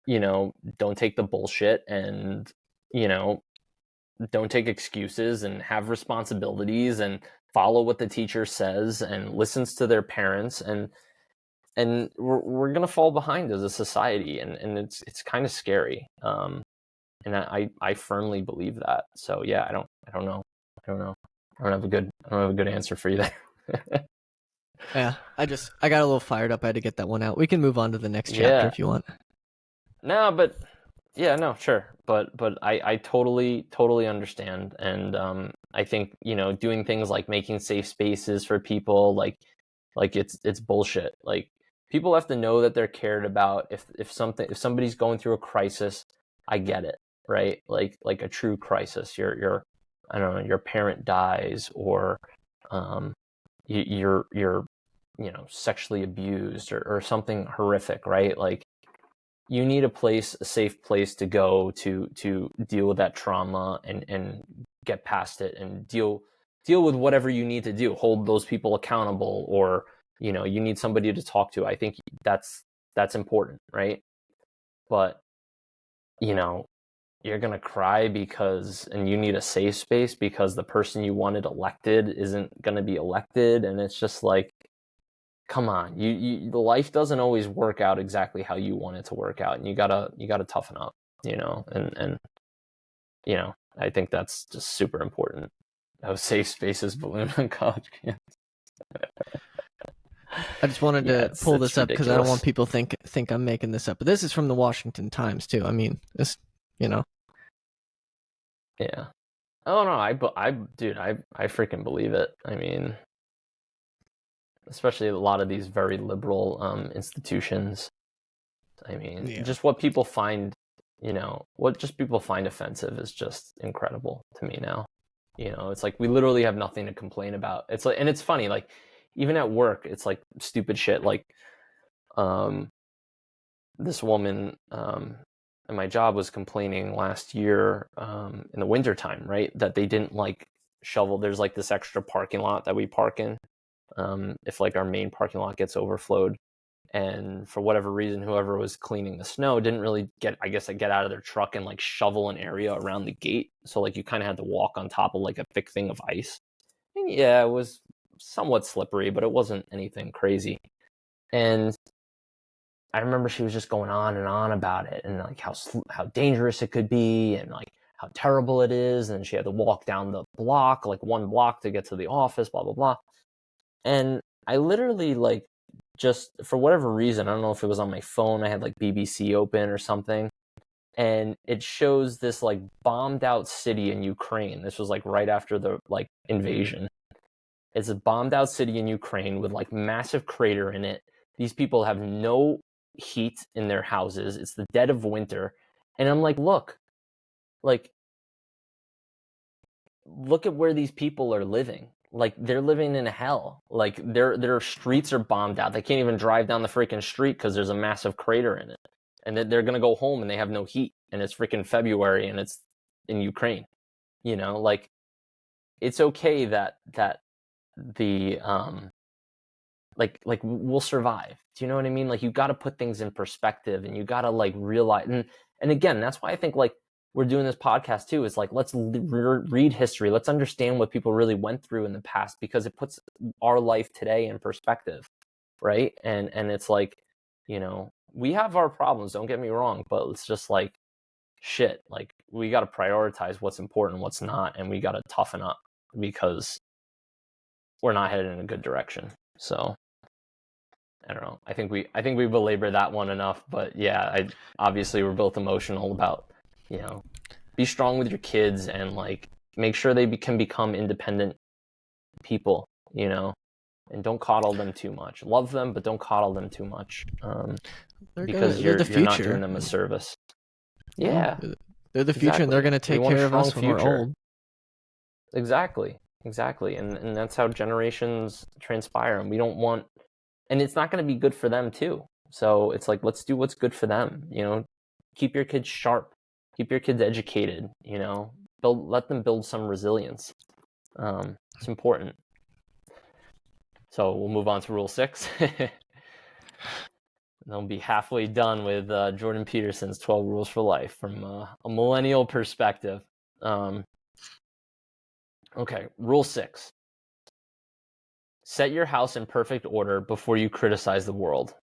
don't take the bullshit, and don't take excuses and have responsibilities and follow what the teacher says and listens to their parents, and we're gonna fall behind as a society, and it's kind of scary. And I firmly believe that. So yeah, I don't know. I don't have a good answer for you there. Yeah, I got a little fired up. I had to get that one out. We can move on to the next chapter Yeah. if you want. No, but yeah, no, sure. But I totally understand. And I think, doing things like making safe spaces for people, like it's bullshit. Like, people have to know that they're cared about. If somebody's going through a crisis, I get it, right? Like a true crisis. You're I don't know, your parent dies, or you're sexually abused, or something horrific, right? Like, you need a safe place to go to deal with that trauma and get past it, and deal with whatever you need to do, hold those people accountable, or you need somebody to talk to. I think that's important, right? But you're gonna cry and you need a safe space because the person you wanted elected isn't gonna be elected, and it's just like, come on, the life doesn't always work out exactly how you want it to work out, and you gotta toughen up, and I think that's just super important. Those safe spaces balloon on college campus. I just wanted to pull this up because I don't want people think I'm making this up. But this is from the Washington Times too. I mean, this, Yeah. Oh no, I freaking believe it. I mean, especially a lot of these very liberal institutions. I mean, just what people find, people find offensive is just incredible to me now. It's like we literally have nothing to complain about. It's like, and it's funny, like, even at work, it's like stupid shit. Like, this woman at my job was complaining last year in the wintertime, right, that they didn't like shovel. There's like this extra parking lot that we park in if like our main parking lot gets overflowed. And for whatever reason, whoever was cleaning the snow didn't really get out of their truck and like shovel an area around the gate. So like you kind of had to walk on top of like a thick thing of ice. And yeah, it was somewhat slippery, but it wasn't anything crazy. And I remember she was just going on and on about it, and like how dangerous it could be, and like how terrible it is. And she had to walk down the block, like one block, to get to the office, blah, blah, blah. And I literally, like, just for whatever reason, I don't know if it was on my phone, I had like BBC open or something, and it shows this like bombed out city in Ukraine. This was like right after the like invasion. It's a bombed out city in Ukraine with like massive crater in it. These people have no heat in their houses. It's the dead of winter. And I'm like, look at where these people are living. Like, they're living in hell. Like, their streets are bombed out. They can't even drive down the freaking street because there's a massive crater in it. And they're going to go home and they have no heat. And it's freaking February and it's in Ukraine. Like, it's okay that the like we'll survive. Do you know what I mean? Like, you got to put things in perspective, and you got to like realize, and again, that's why I think like we're doing this podcast too. Is like, let's read history. Let's understand what people really went through in the past, because it puts our life today in perspective, right? And it's like, we have our problems, don't get me wrong, but it's just like, shit, like, we got to prioritize what's important, what's not, and we got to toughen up, because we're not headed in a good direction. So I don't know. I think we belabor that one enough, but yeah, obviously we're both emotional about, be strong with your kids, and like make sure they can become independent people, and don't coddle them too much. Love them, but don't coddle them too much, because you're not doing them a service. Yeah, they're the future, and they're going to take care of us when we're old. Exactly, and that's how generations transpire, and we don't want, and it's not going to be good for them too. So it's like, let's do what's good for them. Keep your kids sharp, keep your kids educated. Let them build some resilience. It's important. So we'll move on to Rule 6. They'll be halfway done with Jordan Peterson's 12 Rules for Life from a millennial perspective. Okay, Rule 6. Set your house in perfect order before you criticize the world.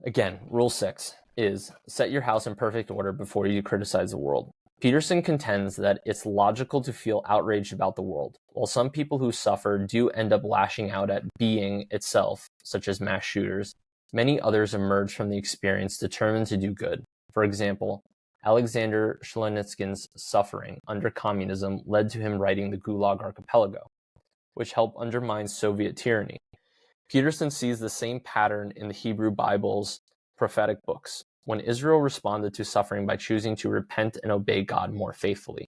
Again, Rule 6 is set your house in perfect order before you criticize the world. Peterson contends that it's logical to feel outraged about the world. While some people who suffer do end up lashing out at being itself, such as mass shooters, many others emerge from the experience determined to do good. For example, Alexander Solzhenitsyn's suffering under communism led to him writing the Gulag Archipelago, which helped undermine Soviet tyranny. Peterson sees the same pattern in the Hebrew Bible's prophetic books. when Israel responded to suffering by choosing to repent and obey God more faithfully.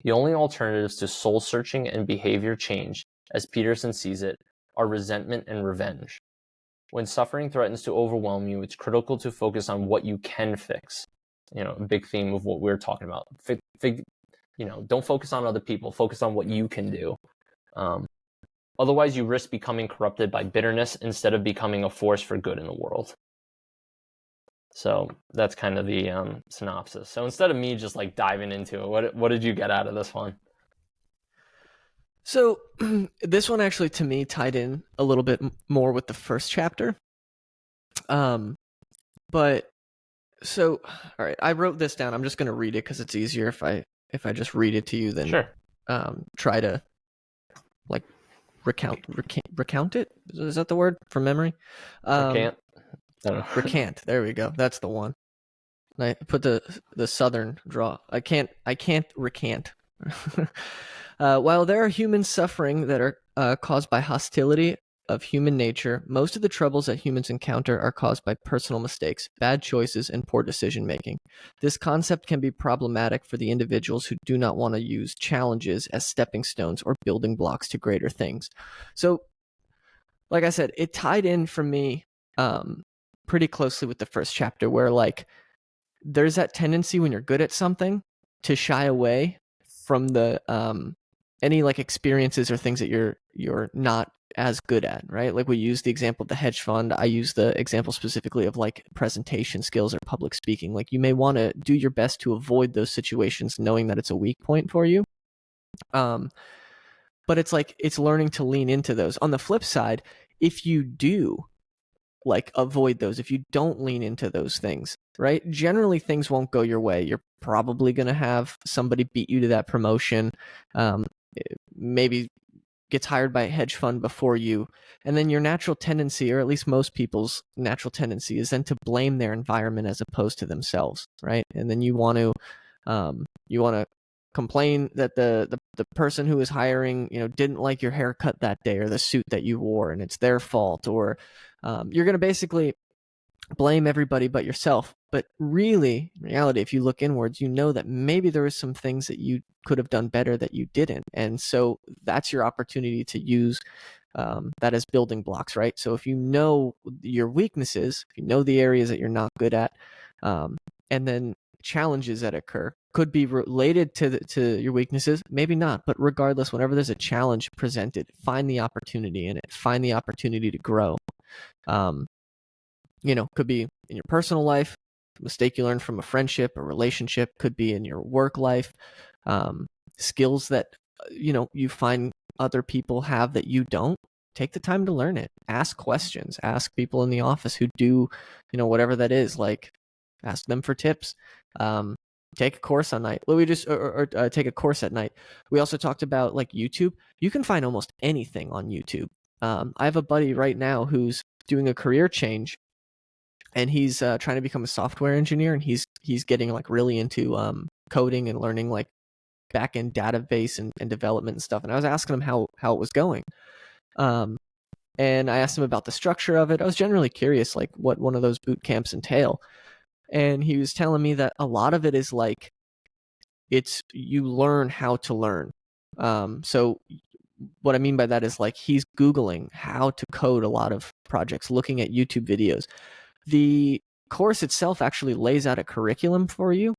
The only alternatives to soul searching and behavior change, as Peterson sees it, are resentment and revenge. When suffering threatens to overwhelm you, it's critical to focus on what you can fix. A big theme of what we're talking about. Don't focus on other people. Focus on what you can do. Otherwise, you risk becoming corrupted by bitterness instead of becoming a force for good in the world. So that's kind of the synopsis. So instead of me just like diving into it, what did you get out of this one? So this one actually, to me, tied in a little bit more with the first chapter. But so, all right, I wrote this down. I'm just going to read it because it's easier if I just read it to you than Sure. Try to like recount it. Is that the word from memory? Recant. I don't know. Recant. There we go. That's the one. I put the southern draw. I can't recant. While there are human suffering that are caused by hostility of human nature, most of the troubles that humans encounter are caused by personal mistakes, bad choices, and poor decision making. This concept can be problematic for the individuals who do not want to use challenges as stepping stones or building blocks to greater things. So, like I said, it tied in for me pretty closely with the first chapter, where like there's that tendency when you're good at something to shy away from the any like experiences or things that you're not as good at, right? Like we use the example of the hedge fund. I use the example specifically of like presentation skills or public speaking. Like you may want to do your best to avoid those situations knowing that it's a weak point for you. But it's like it's learning to lean into those. On the flip side, if you do like avoid those, if you don't lean into those things, right? Generally things won't go your way. You're probably going to have somebody beat you to that promotion. Maybe gets hired by a hedge fund before you. And then your natural tendency, or at least most people's natural tendency, is then to blame their environment as opposed to themselves, right? And then you want to complain that the person who is hiring, didn't like your haircut that day or the suit that you wore and it's their fault, or you're going to basically blame everybody but yourself. But really, in reality, if you look inwards, you know that maybe there was some things that you could have done better that you didn't. And so that's your opportunity to use that as building blocks, right? So if you know your weaknesses, if you know the areas that you're not good at, and then challenges that occur could be related to your weaknesses, maybe not, but regardless, whenever there's a challenge presented, find the opportunity in it, find the opportunity to grow. Could be in your personal life, a mistake you learned from a friendship, a relationship, could be in your work life, skills that, you find other people have that you don't. Take the time to learn it. Ask questions. Ask people in the office who do, whatever that is, like ask them for tips. Take a course on night. We just or take a course at night. We also talked about like YouTube. You can find almost anything on YouTube. I have a buddy right now who's doing a career change, and he's trying to become a software engineer, and he's getting like really into coding and learning like back-end database and development and stuff. And I was asking him how it was going. And I asked him about the structure of it. I was generally curious, like what one of those boot camps entail. And he was telling me that a lot of it is like, you learn how to learn. So what I mean by that is like he's Googling how to code a lot of projects, looking at YouTube videos. The course itself actually lays out a curriculum for you.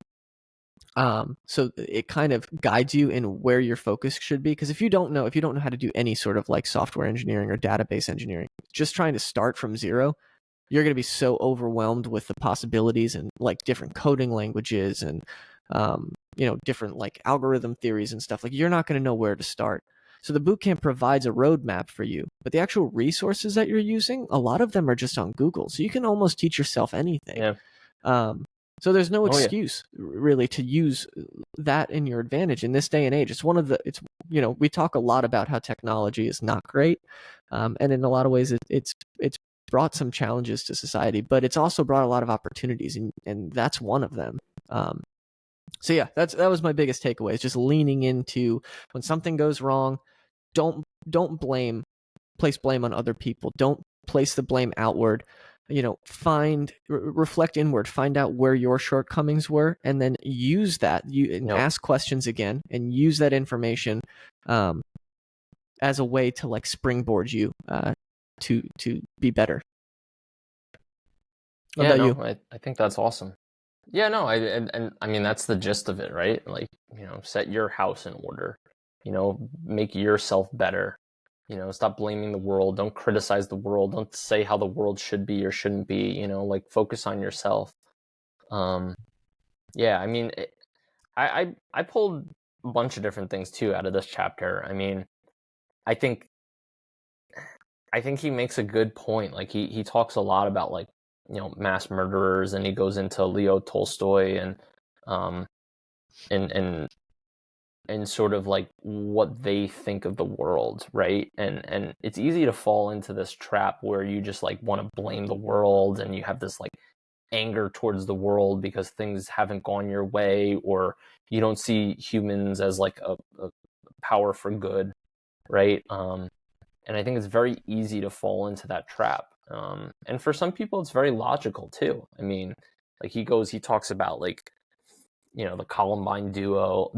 So it kind of guides you in where your focus should be. Because if you don't know how to do any sort of like software engineering or database engineering, just trying to start from zero, you're going to be so overwhelmed with the possibilities and like different coding languages and, different like algorithm theories and stuff. Like you're not going to know where to start. So the bootcamp provides a roadmap for you, but the actual resources that you're using, a lot of them are just on Google. So you can almost teach yourself anything. Yeah. So there's no excuse really to use that in your advantage in this day and age. We talk a lot about how technology is not great. And in a lot of ways it's brought some challenges to society, but it's also brought a lot of opportunities, and that's one of them. So yeah, that was my biggest takeaway, is just leaning into when something goes wrong, don't place blame on other people. Don't place the blame outward. reflect inward, find out where your shortcomings were, and then use that, and ask questions again, and use that information as a way to like springboard you to be better. What about you? I think that's awesome. Yeah, no, and I mean that's the gist of it, right? Like, set your house in order. Make yourself better. Stop blaming the world. Don't criticize the world. Don't say how the world should be or shouldn't be. Like focus on yourself. Yeah, I mean, I pulled a bunch of different things too out of this chapter. I mean, I think he makes a good point. Like he talks a lot about like mass murderers, and he goes into Leo Tolstoy and and sort of like what they think of the world, right? And it's easy to fall into this trap where you just like want to blame the world, and you have this like anger towards the world because things haven't gone your way, or you don't see humans as like a power for good, right? And I think it's very easy to fall into that trap. And for some people, it's very logical too. I mean, like he talks about like, the Columbine duo.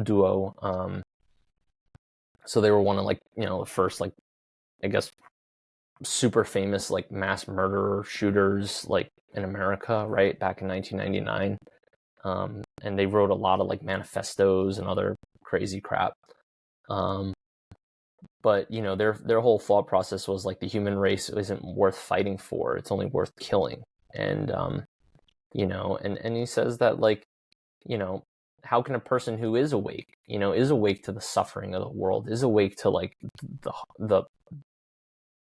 So they were one of like, the first like, I guess, super famous like mass murderer shooters like in America, right? Back in 1999. And they wrote a lot of like manifestos and other crazy crap. But their whole thought process was like the human race isn't worth fighting for; it's only worth killing. And and he says that like, how can a person who is awake to the suffering of the world, is awake to like the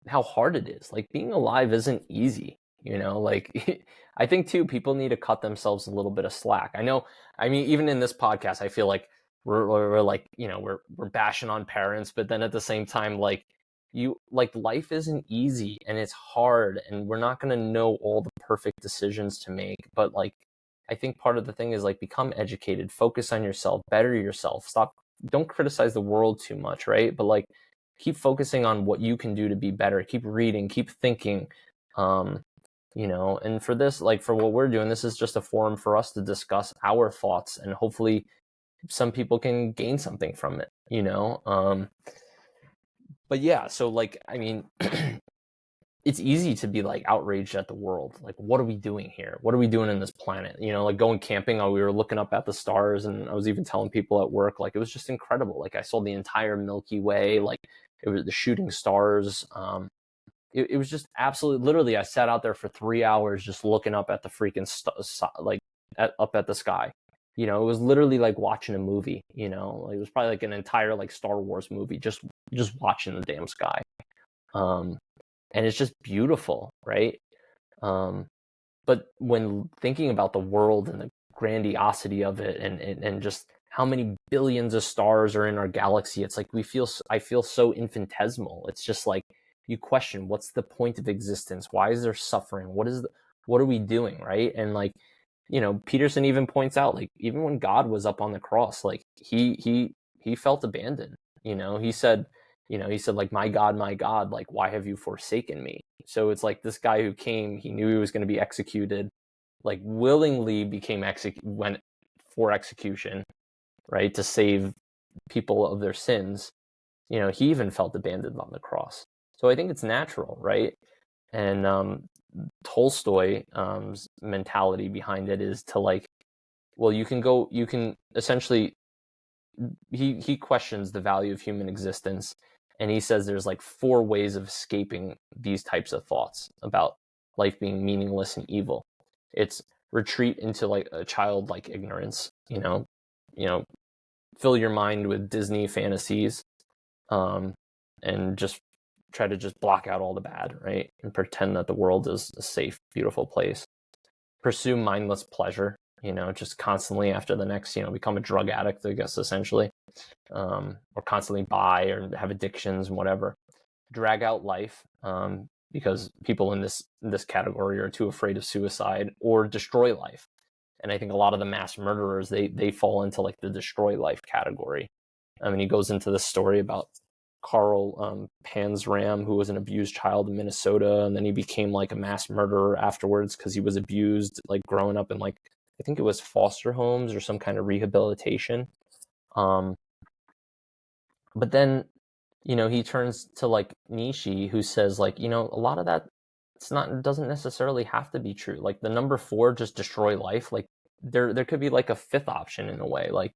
how hard it is. Like being alive isn't easy. Like I think too, people need to cut themselves a little bit of slack. I mean, even in this podcast, I feel like we're like, we're bashing on parents, but then at the same time, like life isn't easy and it's hard, and we're not going to know all the perfect decisions to make. But like, I think part of the thing is like, become educated, focus on yourself, better yourself, don't criticize the world too much, right? But like, keep focusing on what you can do to be better, keep reading, keep thinking. And for this, like for what we're doing, this is just a forum for us to discuss our thoughts, and hopefully some people can gain something from it, but yeah, so like, I mean, it's easy to be like outraged at the world. Like, what are we doing here? What are we doing in this planet? Like going camping, we were looking up at the stars, and I was even telling people at work, like, it was just incredible. Like I saw the entire Milky Way, like it was the shooting stars. It was just absolutely, literally, I sat out there for 3 hours just looking up at the freaking up at the sky. It was literally like watching a movie. Like, it was probably like an entire like Star Wars movie, just watching the damn sky. And it's just beautiful, right? But when thinking about the world and the grandiosity of it, and just how many billions of stars are in our galaxy, it's like I feel so infinitesimal. It's just like, you question, what's the point of existence? Why is there suffering? What are we doing, right? And like, Peterson even points out, like, even when God was up on the cross, like he felt abandoned. He said, like, my God, like, why have you forsaken me? So it's like, this guy who came, he knew he was going to be executed, like willingly went for execution, right, to save people of their sins. He even felt abandoned on the cross. So I think it's natural, right? And Tolstoy mentality behind it is to like, well, you can essentially, he questions the value of human existence, and he says there's like 4 ways of escaping these types of thoughts about life being meaningless and evil. It's retreat into like a childlike ignorance, fill your mind with Disney fantasies, and just try to just block out all the bad, right? And pretend that the world is a safe, beautiful place. Pursue mindless pleasure, just constantly after the next, become a drug addict, I guess, essentially, or constantly buy or have addictions and whatever. Drag out life, because people in this category are too afraid of suicide, or destroy life. And I think a lot of the mass murderers, they fall into like the destroy life category. I mean, he goes into this story about Carl Panzram, who was an abused child in Minnesota, and then he became like a mass murderer afterwards because he was abused, like growing up in like, I think it was foster homes or some kind of rehabilitation. But then, he turns to like Nietzsche, who says like, a lot of that, it doesn't necessarily have to be true. Like the number 4, just destroy life. Like there could be like a 5th option in a way. Like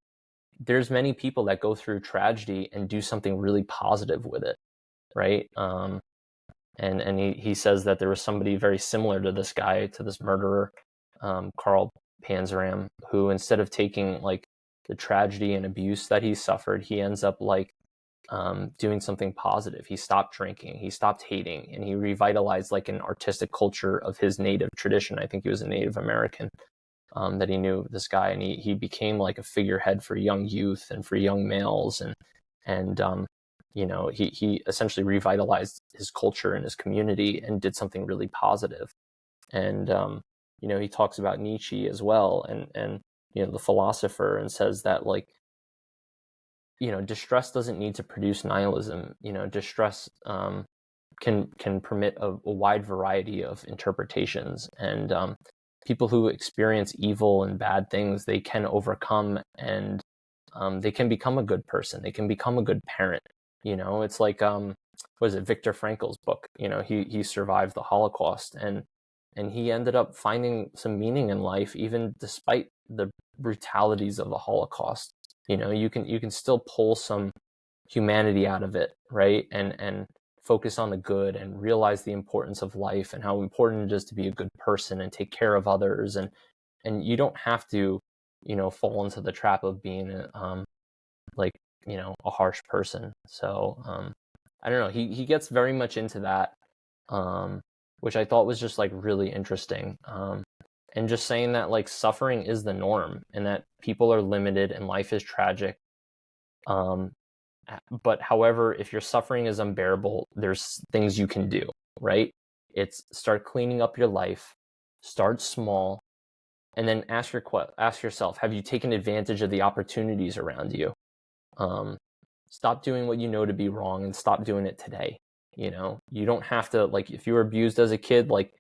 there's many people that go through tragedy and do something really positive with it. Right. And he says that there was somebody very similar to this guy, to this murderer, Carl Panzram, who instead of taking like the tragedy and abuse that he suffered, he ends up like doing something positive. He stopped drinking, he stopped hating, and he revitalized like an artistic culture of his native tradition. I think he was a Native American that he knew, this guy, and he became like a figurehead for young youth and for young males, and he essentially revitalized his culture and his community and did something really positive. And he talks about Nietzsche as well, and the philosopher, and says that like, distress doesn't need to produce nihilism. Distress can permit a wide variety of interpretations, and people who experience evil and bad things, they can overcome, and they can become a good person. They can become a good parent. It's like what is it, Viktor Frankl's book. He survived the Holocaust, and he ended up finding some meaning in life even despite the brutalities of the Holocaust. You can still pull some humanity out of it, right? And focus on the good and realize the importance of life and how important it is to be a good person and take care of others. And you don't have to, fall into the trap of being a harsh person. So I don't know. He gets very much into that, which I thought was just like really interesting. And just saying that like suffering is the norm and that people are limited and life is tragic. But however, if your suffering is unbearable, there's things you can do, right? It's start cleaning up your life, start small, and then ask yourself, have you taken advantage of the opportunities around you? Stop doing what you know to be wrong and stop doing it today. You don't have to, like, if you were abused as a kid, like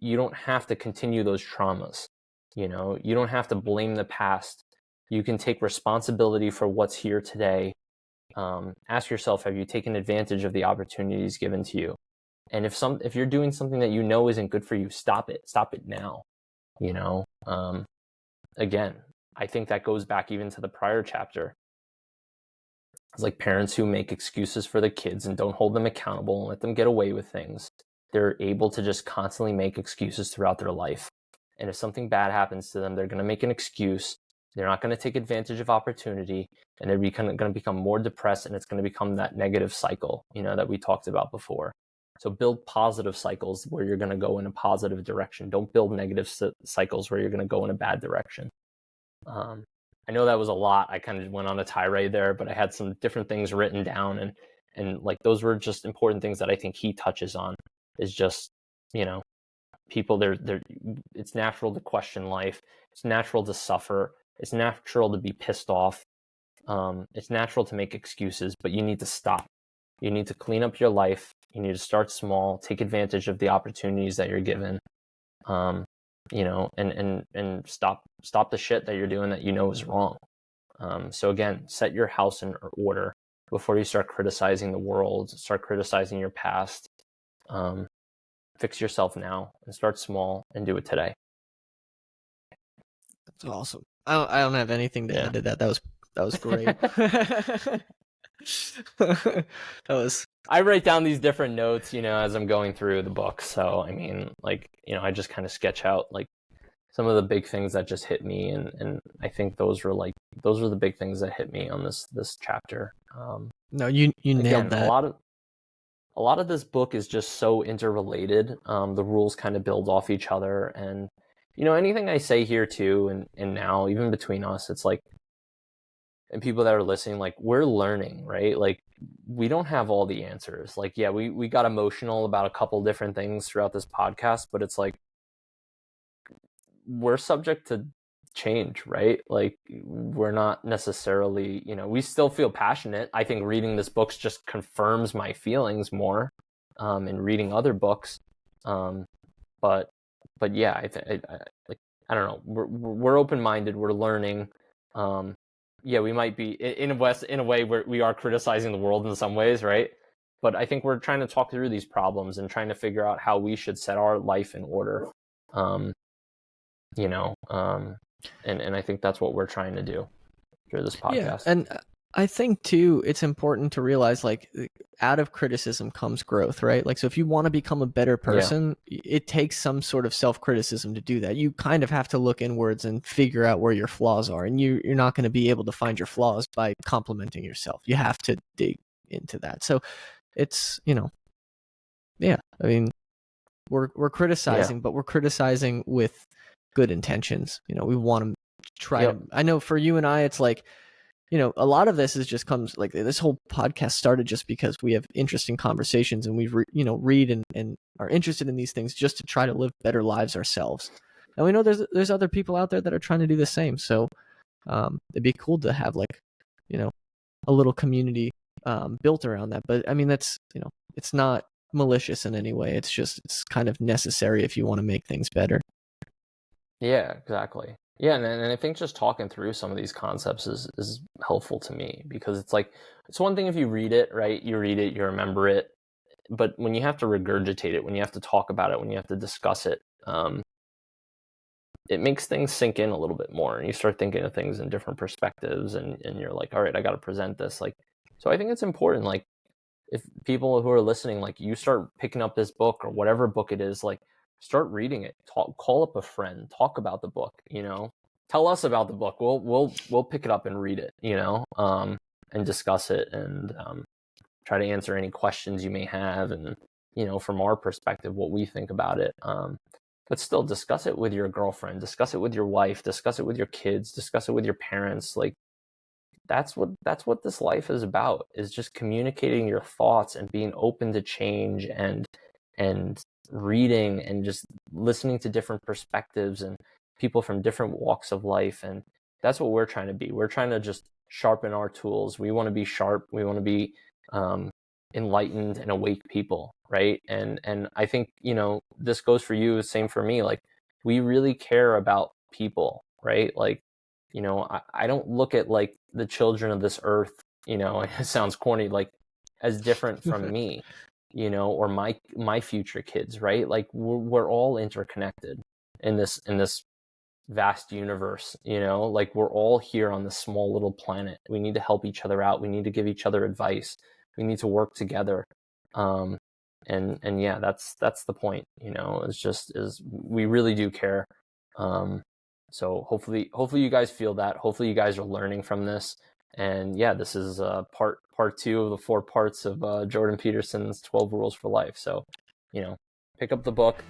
you don't have to continue those traumas. You don't have to blame the past. You can take responsibility for what's here today. Ask yourself, have you taken advantage of the opportunities given to you? And if you're doing something that isn't good for you, stop it now. Again, I think that goes back even to the prior chapter. It's like parents who make excuses for the kids and don't hold them accountable and let them get away with things. They're able to just constantly make excuses throughout their life. And if something bad happens to them, they're going to make an excuse. They're not going to take advantage of opportunity, and they're going to become more depressed, and it's going to become that negative cycle, that we talked about before. So build positive cycles where you're going to go in a positive direction. Don't build negative cycles where you're going to go in a bad direction. I know that was a lot. I kind of went on a tirade there, but I had some different things written down, and like those were just important things that I think he touches on. Is just, people, it's natural to question life. It's natural to suffer. It's natural to be pissed off. It's natural to make excuses, but you need to stop. You need to clean up your life. You need to start small, take advantage of the opportunities that you're given, and stop the shit that you're doing that is wrong. So again, set your house in order before you start criticizing the world, start criticizing your past. Fix yourself now and start small and do it today. That's awesome. I don't have anything to add to that. That was great. I write down these different notes, as I'm going through the book. So, I mean, like, I just kind of sketch out like some of the big things that just hit me. And I think those were the big things that hit me on this chapter. No, you nailed that. A lot of this book is just so interrelated. The rules kind of build off each other. And, anything I say here too, and now, even between us, it's like, and people that are listening, like, we're learning, right? Like, we don't have all the answers. Like, yeah, we got emotional about a couple different things throughout this podcast, but it's like, we're subject to change, right? Like we're not necessarily, we still feel passionate. I think reading this book just confirms my feelings more, and reading other books. But yeah, I don't know. We're open-minded. We're learning. Yeah, we might be in a way where we are criticizing the world in some ways, right? But I think we're trying to talk through these problems and trying to figure out how we should set our life in order. And I think that's what we're trying to do through this podcast. Yeah, and I think too, it's important to realize like out of criticism comes growth, right? Like, so if you want to become a better person, it takes some sort of self-criticism to do that. You kind of have to look inwards and figure out where your flaws are, and you're not going to be able to find your flaws by complimenting yourself. You have to dig into that. So it's, yeah, I mean, we're criticizing, but we're criticizing with good intentions. We want to try to, I know for you and I, it's like, a lot of this comes like this whole podcast started just because we have interesting conversations and we read and are interested in these things just to try to live better lives ourselves. And we know there's other people out there that are trying to do the same. So it'd be cool to have like, a little community built around that. But I mean, that's, it's not malicious in any way. It's just, kind of necessary if you want to make things better. Yeah, exactly. Yeah, and I think just talking through some of these concepts is helpful to me, because it's like, it's one thing if you read it, right? You read it, you remember it, but when you have to regurgitate it, when you have to talk about it, when you have to discuss it, it makes things sink in a little bit more, and you start thinking of things in different perspectives, and you're like, all right, I got to present this. Like, so I think it's important, like, if people who are listening, like, you start picking up this book or whatever book it is, like, start reading it. Call up a friend. Talk about the book. Tell us about the book. We'll pick it up and read it. And discuss it, and try to answer any questions you may have, and from our perspective, what we think about it. But still, discuss it with your girlfriend. Discuss it with your wife. Discuss it with your kids. Discuss it with your parents. Like, that's what this life is about. Is just communicating your thoughts and being open to change, and reading and just listening to different perspectives and people from different walks of life. And that's what we're trying to be. We're trying to just sharpen our tools. We want to be sharp. We want to be enlightened and awake people, right? And I think, this goes for you, same for me. Like, we really care about people, right? Like, I don't look at like the children of this earth, it sounds corny, like, as different from me. Or my future kids, right? Like, we're all interconnected in this vast universe, like, we're all here on this small little planet. We need to help each other out. We need to give each other advice. We need to work together. And yeah, that's the point, is we really do care. So hopefully you guys feel that. Hopefully you guys are learning from this. And yeah, this is part 2 of the 4 parts of Jordan Peterson's 12 Rules for Life. So, pick up the book,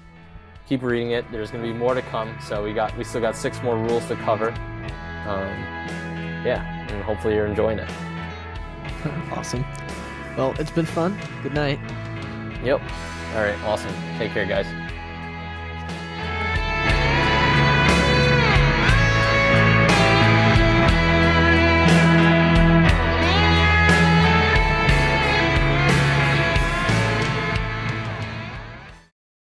keep reading it. There's going to be more to come. So we still got 6 more rules to cover. Yeah, and hopefully you're enjoying it. Awesome. Well, it's been fun. Good night. Yep. All right. Awesome. Take care, guys.